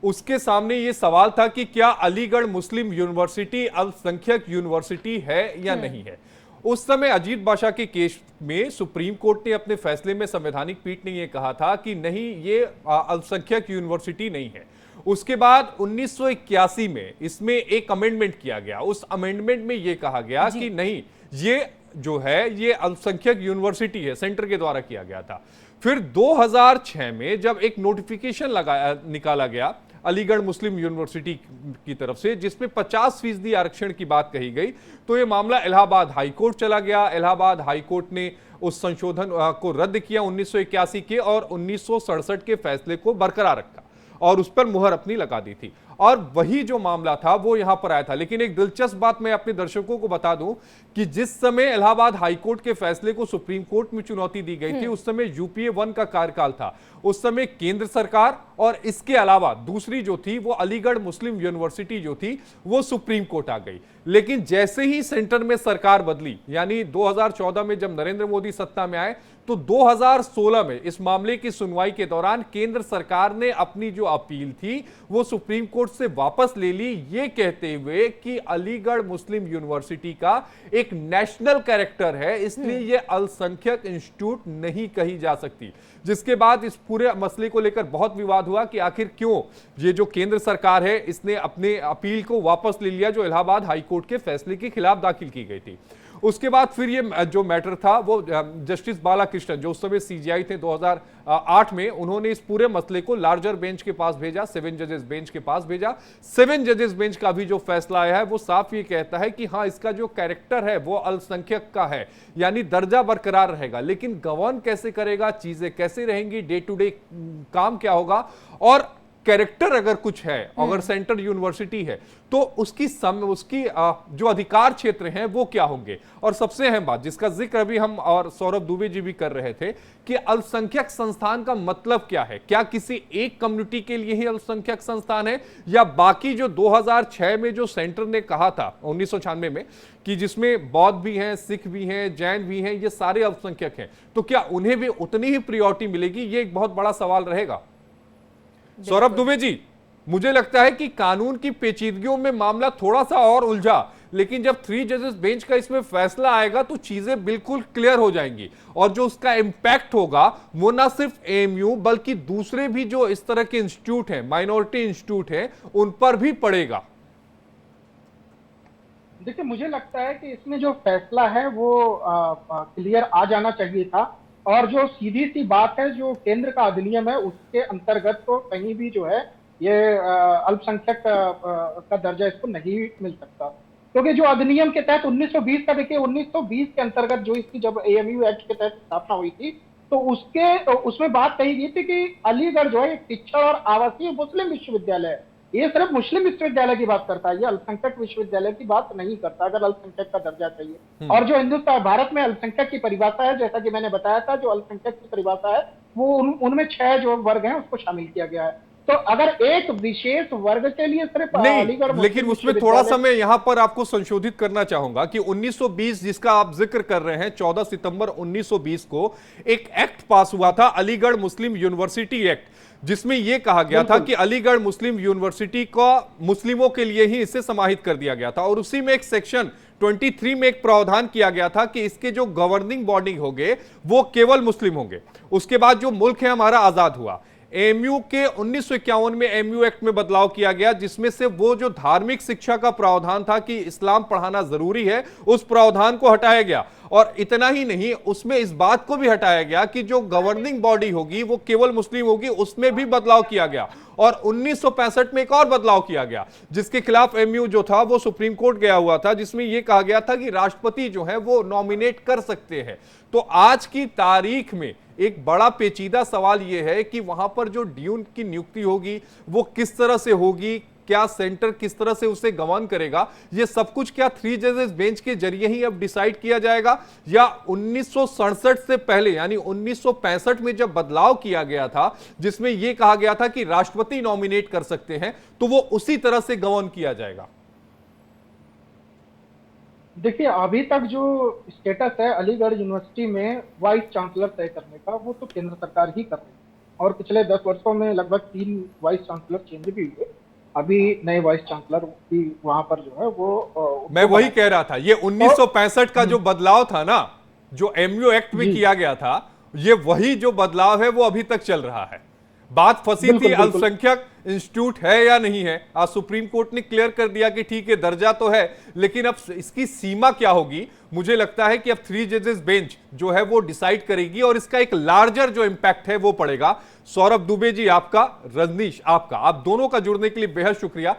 उसके सामने ये सवाल था कि क्या अलीगढ़ मुस्लिम यूनिवर्सिटी अल्पसंख्यक यूनिवर्सिटी है या नहीं है। उस समय अजीत बादशाह के केस में सुप्रीम कोर्ट ने अपने फैसले में संवैधानिक पीठ ने यह कहा था कि नहीं, ये अल्पसंख्यक यूनिवर्सिटी नहीं है। उसके बाद 1981 में इसमें एक अमेंडमेंट किया गया, उस अमेंडमेंट में यह कहा गया कि नहीं, ये जो है ये अल्पसंख्यक यूनिवर्सिटी है, सेंटर के द्वारा किया गया था। फिर 2006 में जब एक नोटिफिकेशन निकाला गया अलीगढ़ मुस्लिम यूनिवर्सिटी की तरफ से, जिसमें 50% आरक्षण की बात कही गई, तो यह मामला इलाहाबाद हाई कोर्ट चला गया। इलाहाबाद हाई कोर्ट ने उस संशोधन को रद्द किया 1981 के और 1967 के फैसले को बरकरार रखा और उस पर मुहर अपनी लगा दी थी, और वही जो मामला था वो यहां पर आया था। लेकिन एक दिलचस्प बात मैं अपने दर्शकों को बता दूं कि जिस समय इलाहाबाद हाईकोर्ट के फैसले को सुप्रीम कोर्ट में चुनौती दी गई थी, उस समय यूपीए 1 का कार्यकाल था। उस समय केंद्र सरकार और इसके अलावा दूसरी जो थी वो अलीगढ़ मुस्लिम यूनिवर्सिटी जो थी वो सुप्रीम कोर्ट आ गई। लेकिन जैसे ही सेंटर में सरकार बदली, यानी 2014 में जब नरेंद्र मोदी सत्ता में आए, तो 2016 में इस मामले की सुनवाई के दौरान केंद्र सरकार ने अपनी जो अपील थी वो सुप्रीम कोर्ट से वापस ले ली, ये कहते हुए कि अलीगढ़ मुस्लिम यूनिवर्सिटी का एक नेशनल कैरेक्टर है, इसलिए ये अल्पसंख्यक इंस्टीट्यूट नहीं कही जा सकती। जिसके बाद इस पूरे मसले को लेकर बहुत विवाद हुआ कि आखिर क्यों ये जो केंद्र सरकार है इसने अपने अपील को वापस ले लिया जो इलाहाबाद हाईकोर्ट के फैसले के खिलाफ दाखिल की गई थी। उसके बाद फिर ये जो मैटर था वो जस्टिस बालाकृष्णन जो उस समय सीजीआई थे 2008 में, उन्होंने इस पूरे मसले को लार्जर बेंच के पास भेजा, 7 जजेस बेंच के पास भेजा। 7 जजेस बेंच का भी जो फैसला आया है वो साफ ये कहता है कि हाँ, इसका जो कैरेक्टर है वो अल्पसंख्यक का है, यानी दर्जा बरकरार रहेगा, लेकिन गवर्न कैसे करेगा, चीजें कैसे रहेंगी, डे टू डे काम क्या होगा, और कैरेक्टर अगर कुछ है, अगर सेंट्रल यूनिवर्सिटी है तो उसकी जो अधिकार क्षेत्र हैं वो क्या होंगे। और सबसे अहम बात जिसका जिक्र अभी हम और सौरभ दुबे जी भी कर रहे थे कि अल्पसंख्यक संस्थान का मतलब क्या है, क्या किसी एक कम्युनिटी के लिए ही अल्पसंख्यक संस्थान है, या बाकी जो 2006 में जो सेंटर ने कहा था 1996 में कि जिसमें बौद्ध भी हैं, सिख भी हैं, जैन भी हैं, ये सारे अल्पसंख्यक हैं, तो क्या उन्हें भी उतनी ही प्रियोरिटी मिलेगी, ये एक बहुत बड़ा सवाल रहेगा। सौरभ दुबे जी, मुझे लगता है कि कानून की पेचीदगियों में मामला थोड़ा सा और उलझा, लेकिन जब 3 जजेस बेंच का इसमें फैसला आएगा तो चीजें बिल्कुल क्लियर हो जाएंगी, और जो उसका इंपैक्ट होगा वो ना सिर्फ एएमयू बल्कि दूसरे भी जो इस तरह के इंस्टीट्यूट हैं, माइनॉरिटी इंस्टीट्यूट हैं, उन पर भी पड़ेगा। देखिए, मुझे लगता है कि इसमें जो फैसला है वो क्लियर आ जाना चाहिए था, और जो सीधी सी बात है जो केंद्र का अधिनियम है उसके अंतर्गत तो कहीं भी जो है ये अल्पसंख्यक का दर्जा इसको नहीं मिल सकता, क्योंकि जो अधिनियम के तहत 1920 का, देखिए 1920 के अंतर्गत जो इसकी जब एएमयू एक्ट के तहत स्थापना हुई थी तो उसमें बात कही गई थी कि अलीगढ़ जो है एक शिक्षण और आवासीय मुस्लिम विश्वविद्यालय है। ये सिर्फ मुस्लिम विश्वविद्यालय की बात करता है, ये अल्पसंख्यक विश्वविद्यालय की बात नहीं करता अगर अल्पसंख्यक का दर्जा चाहिए। और जो हिंदुस्तान भारत में अल्पसंख्यक की परिभाषा है, जैसा कि मैंने बताया था, जो अल्पसंख्यक की परिभाषा है वो उनमें 6 जो वर्ग हैं उसको शामिल किया गया है। तो अगर एक विशेष वर्ग के लिए सिर्फ नहीं, लेकिन उसमें थोड़ा सा मैं यहां पर आपको संशोधित करना चाहूंगा कि 1920 जिसका आप जिक्र कर रहे हैं, 14 सितंबर 1920 को एक एक्ट पास हुआ था, अलीगढ़ मुस्लिम यूनिवर्सिटी एक्ट, जिसमें यह कहा गया था कि अलीगढ़ मुस्लिम यूनिवर्सिटी को मुस्लिमों के लिए ही इसे समाहित कर दिया गया था, और उसी में एक सेक्शन 23 में एक प्रावधान किया गया था कि इसके जो गवर्निंग बॉडी होंगे वो केवल मुस्लिम होंगे। उसके बाद जो मुल्क है हमारा आजाद हुआ, एएमयू के 1951 में एएमयू एक्ट में बदलाव किया गया, जिसमें से वो जो धार्मिक शिक्षा का प्रावधान था कि इस्लाम पढ़ाना जरूरी है, उस प्रावधान को हटाया गया। और इतना ही नहीं, उसमें इस बात को भी हटाया गया कि जो गवर्निंग बॉडी होगी वो केवल मुस्लिम होगी, उसमें भी बदलाव किया गया। और 1965 में एक और बदलाव किया गया जिसके खिलाफ एएमयू जो था वो सुप्रीम कोर्ट गया हुआ था, जिसमें यह कहा गया था कि राष्ट्रपति जो है वो नॉमिनेट कर सकते हैं। तो आज की तारीख में एक बड़ा पेचीदा सवाल यह है कि वहां पर जो डीन की नियुक्ति होगी वो किस तरह से होगी, क्या सेंटर किस तरह से उसे गवर्न करेगा, ये सब कुछ क्या 3 जजेस बेंच के जरिए ही अब डिसाइड किया जाएगा, या 1967 से पहले यानी 1965 में जब बदलाव किया गया था जिसमें यह कहा गया था कि राष्ट्रपति नॉमिनेट कर सकते हैं, तो वो उसी तरह से गवर्न किया जाएगा। देखिए, अभी तक जो स्टेटस है अलीगढ़ यूनिवर्सिटी में वाइस चांसलर तय करने का, वो तो केंद्र सरकार ही कर रही है, और पिछले 10 वर्षों में लगभग 3 वाइस चांसलर चेंज भी हुए। अभी नए वाइस चांसलर भी वहां पर जो है वो मैं वही कह रहा था, ये 1965 का जो बदलाव था ना, जो एएमयू एक्ट में किया गया था, ये वही जो बदलाव है वो अभी तक चल रहा है। बात फंसी थी अल्पसंख्यक इंस्टीट्यूट है या नहीं है, आज सुप्रीम कोर्ट ने क्लियर कर दिया कि ठीक है दर्जा तो है, लेकिन अब इसकी सीमा क्या होगी, मुझे लगता है कि अब 3 जजेस बेंच जो है वो डिसाइड करेगी, और इसका एक लार्जर जो इंपैक्ट है वो पड़ेगा। सौरभ दुबे जी आपका, रजनीश आपका, आप दोनों का जुड़ने के लिए बेहद शुक्रिया।